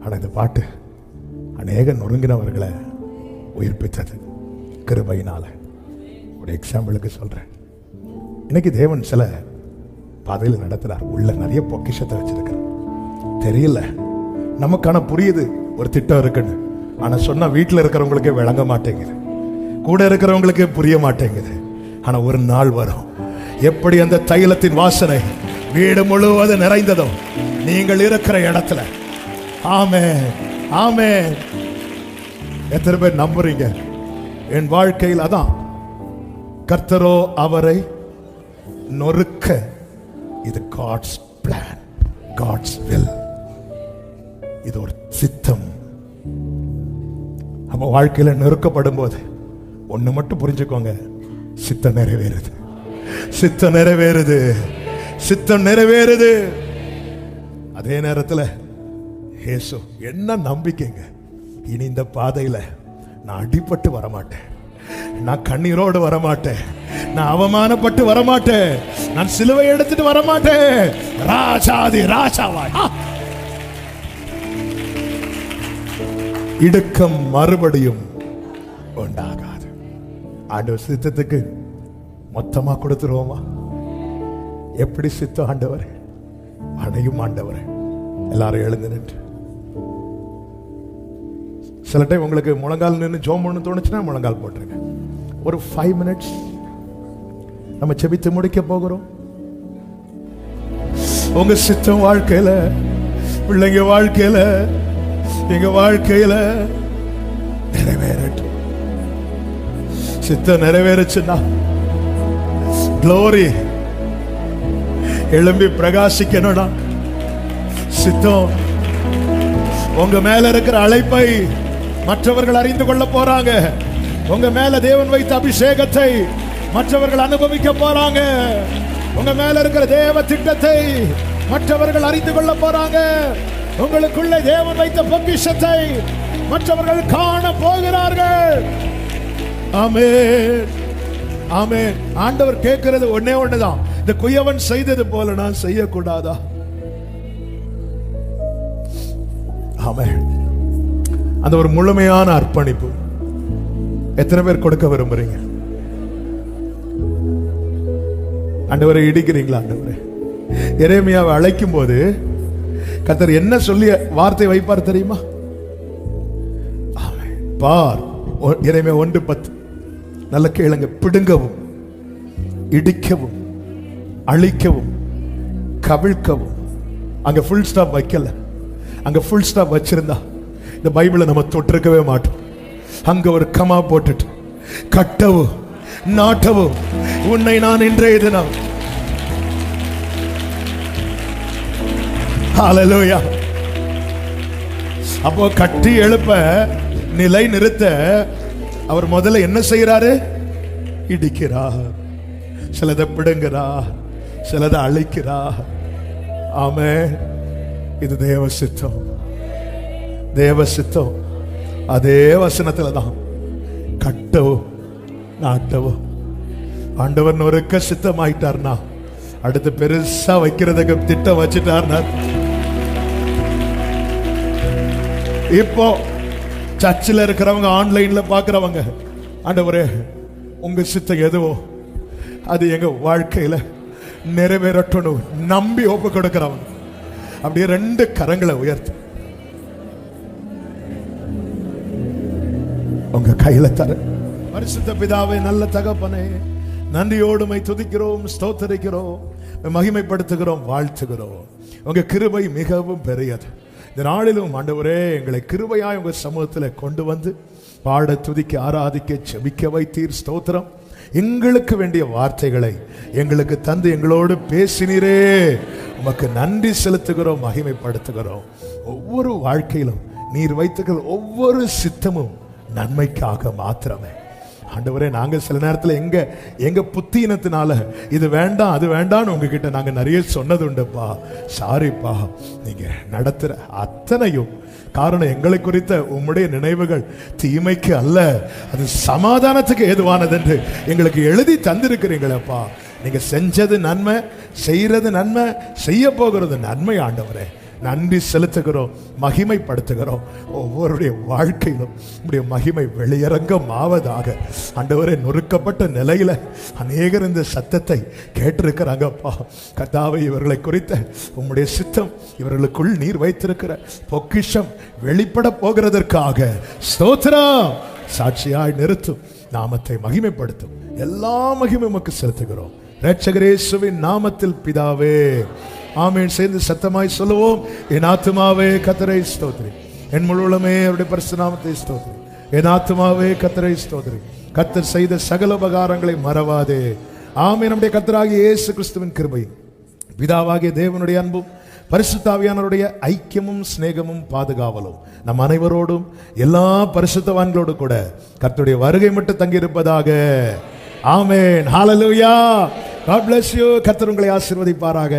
ஆனால் இந்த பாட்டு அநேக நொறுங்கினவர்களை உயிர்ப்பித்தது கிருபையினால. ஒரு எக்ஸாம்பிளுக்கு சொல்கிறேன். இன்னைக்கு தேவன் சில பாதையில் நடத்துகிறார். உள்ள நிறைய பொக்கிஷத்தை வச்சிருக்கிறார். தெரியல நமக்கான புரியுது ஒரு திட்டம் இருக்குன்னு. ஆனா சொன்னா வீட்டில் இருக்கிறவங்களுக்கே விளங்க மாட்டேங்குது, கூட இருக்கிறவங்களுக்கே புரிய மாட்டேங்குது. ஆனா ஒரு நாள் வரும், எப்படி அந்த தைலத்தின் வாசனை வீடு முழுவதும் நிறைந்ததோ நீங்கள் இருக்கிற இடத்துல. ஆமென் ஆமென். எத்தனை பேர் நம்புறீங்க? என் வாழ்க்கையில் அதான். கர்த்தரோ அவரை நொறுக்க. இது காட்ஸ் பிளான், காட்ஸ் வில். இது ஒரு சித்தம். நம்ம வாழ்க்கையில நெருக்கப்படும் போது ஒண்ணு மட்டும் புரிஞ்சுக்கோங்க, சித்தம் நிறைவேறுது, சித்தம் நிறைவேறுது, சித்தம் நிறைவேறுது. அதே நேரத்தில் இயேசு என்ன நம்பிக்கைங்க, இனி இந்த பாதையில நான் அடிபட்டு வரமாட்டேன், நான் கண்ணீரோடு வரமாட்டேன், நான் அவமானப்பட்டு வரமாட்டேன், நான் சிலுவை எடுத்துட்டு வரமாட்டேன். ராஜாதி ராஜாவா இடுக்கம் மறுபடியும் உண்டாகாது. ஆண்டவர் சித்தத்துக்கு மொத்தமா கொடுத்துருவோமா? எப்படி சித்தம் ஆண்டவர் அடையும் ஆண்டவர். எல்லாரும் எழுந்து நின்று சில டைம் உங்களுக்கு முழங்கால் நின்று ஜோம் பண்ணு தோணுச்சுன்னா முழங்கால் போட்டுருங்க. ஒரு 5 minutes நம்ம செபித்து முடிக்க போகிறோம். உங்க சித்தம் வாழ்க்கையில, பிள்ளைங்க வாழ்க்கையில, எங்க வாழ்க்கையில நிறைவேறட்டும். சித்தம் நிறைவேறுச்சுன்னா க்ளோரி எழும்பி பிரகாசிக்கணும்னா சித்தம் உங்க மேல இருக்கிற அழைப்பை மற்றவர்கள் அறிந்து கொள்ள போறாங்க. உங்க மேல தேவன் வைத்த அபிஷேகத்தை மற்றவர்கள் அனுபவிக்க போறாங்க. உங்க மேல இருக்கிற தேவ திட்டத்தை மற்றவர்கள் அறிந்து கொள்ள போறாங்க. உங்களுக்குள்ள தேவன் வைத்த பொக்கிஷத்தை மற்றவர்கள் காண போகிறார்கள். ஆமென் ஆமென். ஆண்டவர் கேட்கிறது ஒண்ணே ஒண்ணுதான், இந்த குயவன் செய்தது போல நான் செய்யக்கூடாதா? ஆமென். அந்த ஒரு முழுமையான அர்ப்பணிப்பு எத்தனை பேர் கொடுக்க விரும்புறீங்க? ஆண்டவரை இடிக்கிறீங்களா? ஆண்டவரே, எரேமியாவை அழைக்கும் போது கர்த்தர் என்ன சொல்லி வார்த்தை வைப்பார் தெரியுமா? பார், எரேமியா 1:10 நல்ல கேளுங்க. பிடுங்கவும், இடிக்கவும், அழிக்கவும், கவிழ்க்கவும். அங்க ஃபுல் ஸ்டாப் வைக்கல. அங்க ஃபுல் ஸ்டாப் வச்சிருந்தா இந்த பைபிளை நம்ம தொட்டிருக்கவே மாட்டோம். அங்க ஒரு கமா போட்டுட்டு கட்டவும் நாட்டவும் உன்னை நான் இன்றைய தினம். ஹல்லேலூயா. அப்போ கட்டி எழுப்ப, நிலை நிறுத்த அவர் முதல்ல என்ன செய்யறாரு? இடிக்கிறார். சிலதை பிடுங்கிறா, சிலதை அழிக்கிறா. ஆமென். இது தேவ சித்தம், தேவ சித்தம். அதே வசனத்துல தான் கட்டவும் நாட்டவும் ஆண்டவர் ஒருக்க சித்தமாயிட்டார்னா அடுத்து பெருசா வைக்கிறதுக்கு திட்டம் வச்சுட்டார்னா. இப்போ சர்ச்சில் இருக்கிறவங்க, ஆன்லைன்ல பாக்குறவங்க, ஆண்டவரே உங்க சித்தம் எதுவோ அது எங்க வாழ்க்கையில நிறைவேறட்டும் நம்பி ஒப்பு கொடுக்கிறவங்க அப்படியே 2 கரங்களை உயர்த்து உங்க கையில தர. பரிசுத்த பிதாவே, நல்ல தகப்பனே, நன்றியோடுமை துதிக்கிறோம், ஸ்தோத்தரிக்கிறோம், மகிமைப்படுத்துகிறோம், வாழ்த்துகிறோம். உங்க கிருபை மிகவும் பெரியது. இந்த நாளிலும் ஆண்டவரே எங்களை கிருபையாய் உங்க சமூகத்தில் கொண்டு வந்து பாட, துதிக்க, ஆராதிக்க, செபிக்க வைத்தீர். ஸ்தோத்திரம். எங்களுக்கு வேண்டிய வார்த்தைகளை எங்களுக்கு தந்து எங்களோடு பேசினீரே, உமக்கு நன்றி செலுத்துகிறோம், மகிமைப்படுத்துகிறோம். ஒவ்வொரு வாழ்க்கையிலும் நீர் வைத்துக்கிற ஒவ்வொரு சித்தமும் நன்மைக்காக மாத்திரமே. ஆண்டவரே, நாங்க சில நேரத்தில் எங்க புத்தியினத்தினால இது வேண்டாம் அது வேண்டாம்னு உங்ககிட்ட நாங்க நிறைய சொன்னது உண்டுப்பா. சாரிப்பா. நீங்க நடத்துற அத்தனையும் காரணம் எங்களை குறித்த உம்முடைய நினைவுகள் தீமைக்கு அல்ல, அது சமாதானத்துக்கு ஏதுவானது என்று எங்களுக்கு எழுதி தந்திருக்கிறீங்களப்பா. நீங்க செஞ்சது நன்மை, செய்யறது நன்மை, செய்ய போகிறது நன்மை. ஆண்டவரே, நன்றி செலுத்துகிறோம், மகிமைப்படுத்துகிறோம். ஒவ்வொருடைய வாழ்க்கையிலும் உடைய மகிமை வெளியரங்கம் ஆவதாக. ஆண்டவரே, நொறுக்கப்பட்ட நிலையில அநேகர் இந்த சத்தத்தை கேட்டிருக்கிறாங்கப்பா. கர்த்தாவே, இவர்களை குறித்த உம்முடைய சித்தம், இவர்களுக்குள் நீர் வைத்திருக்கிற பொக்கிஷம் வெளிப்பட போகிறதற்காக ஸ்தோத்திரம். சாட்சியாய் நிறுத்தும், நாமத்தை மகிமைப்படுத்தும். எல்லா மகிமை உமக்கு செலுத்துகிறோம் இரட்சகர் இயேசுவின் நாமத்தில் பிதாவே, ஆமென். சேர்ந்து சத்தமாய் சொல்லுவோம். என் ஆத்துமாவே கர்த்தரை ஸ்தோத்திரி, என் முழு உள்ளமே அவருடைய பரிசுத்த நாமத்தை ஸ்தோத்திரி. என் ஆத்துமாவே கர்த்தரை ஸ்தோத்திரி, கர்த்தர் செய்த சகல உபகாரங்களை மறவாதே. ஆமென். நம்முடைய கர்த்தராகிய இயேசு கிறிஸ்துவின் கிருபையும், பிதாவாகிய தேவனுடைய அன்பும், பரிசுத்த ஆவியானவருடைய ஐக்கியமும் சிநேகமும் பாதுகாவலும் நம் அனைவரோடும் எல்லா பரிசுத்தவான்களோடு கூட கர்த்தருடைய வருகை மட்டும் தங்கியிருப்பதாக. ஆமென். ஹல்லேலூயா. God bless you. கர்த்தர் உங்களை ஆசீர்வதிப்பாராக.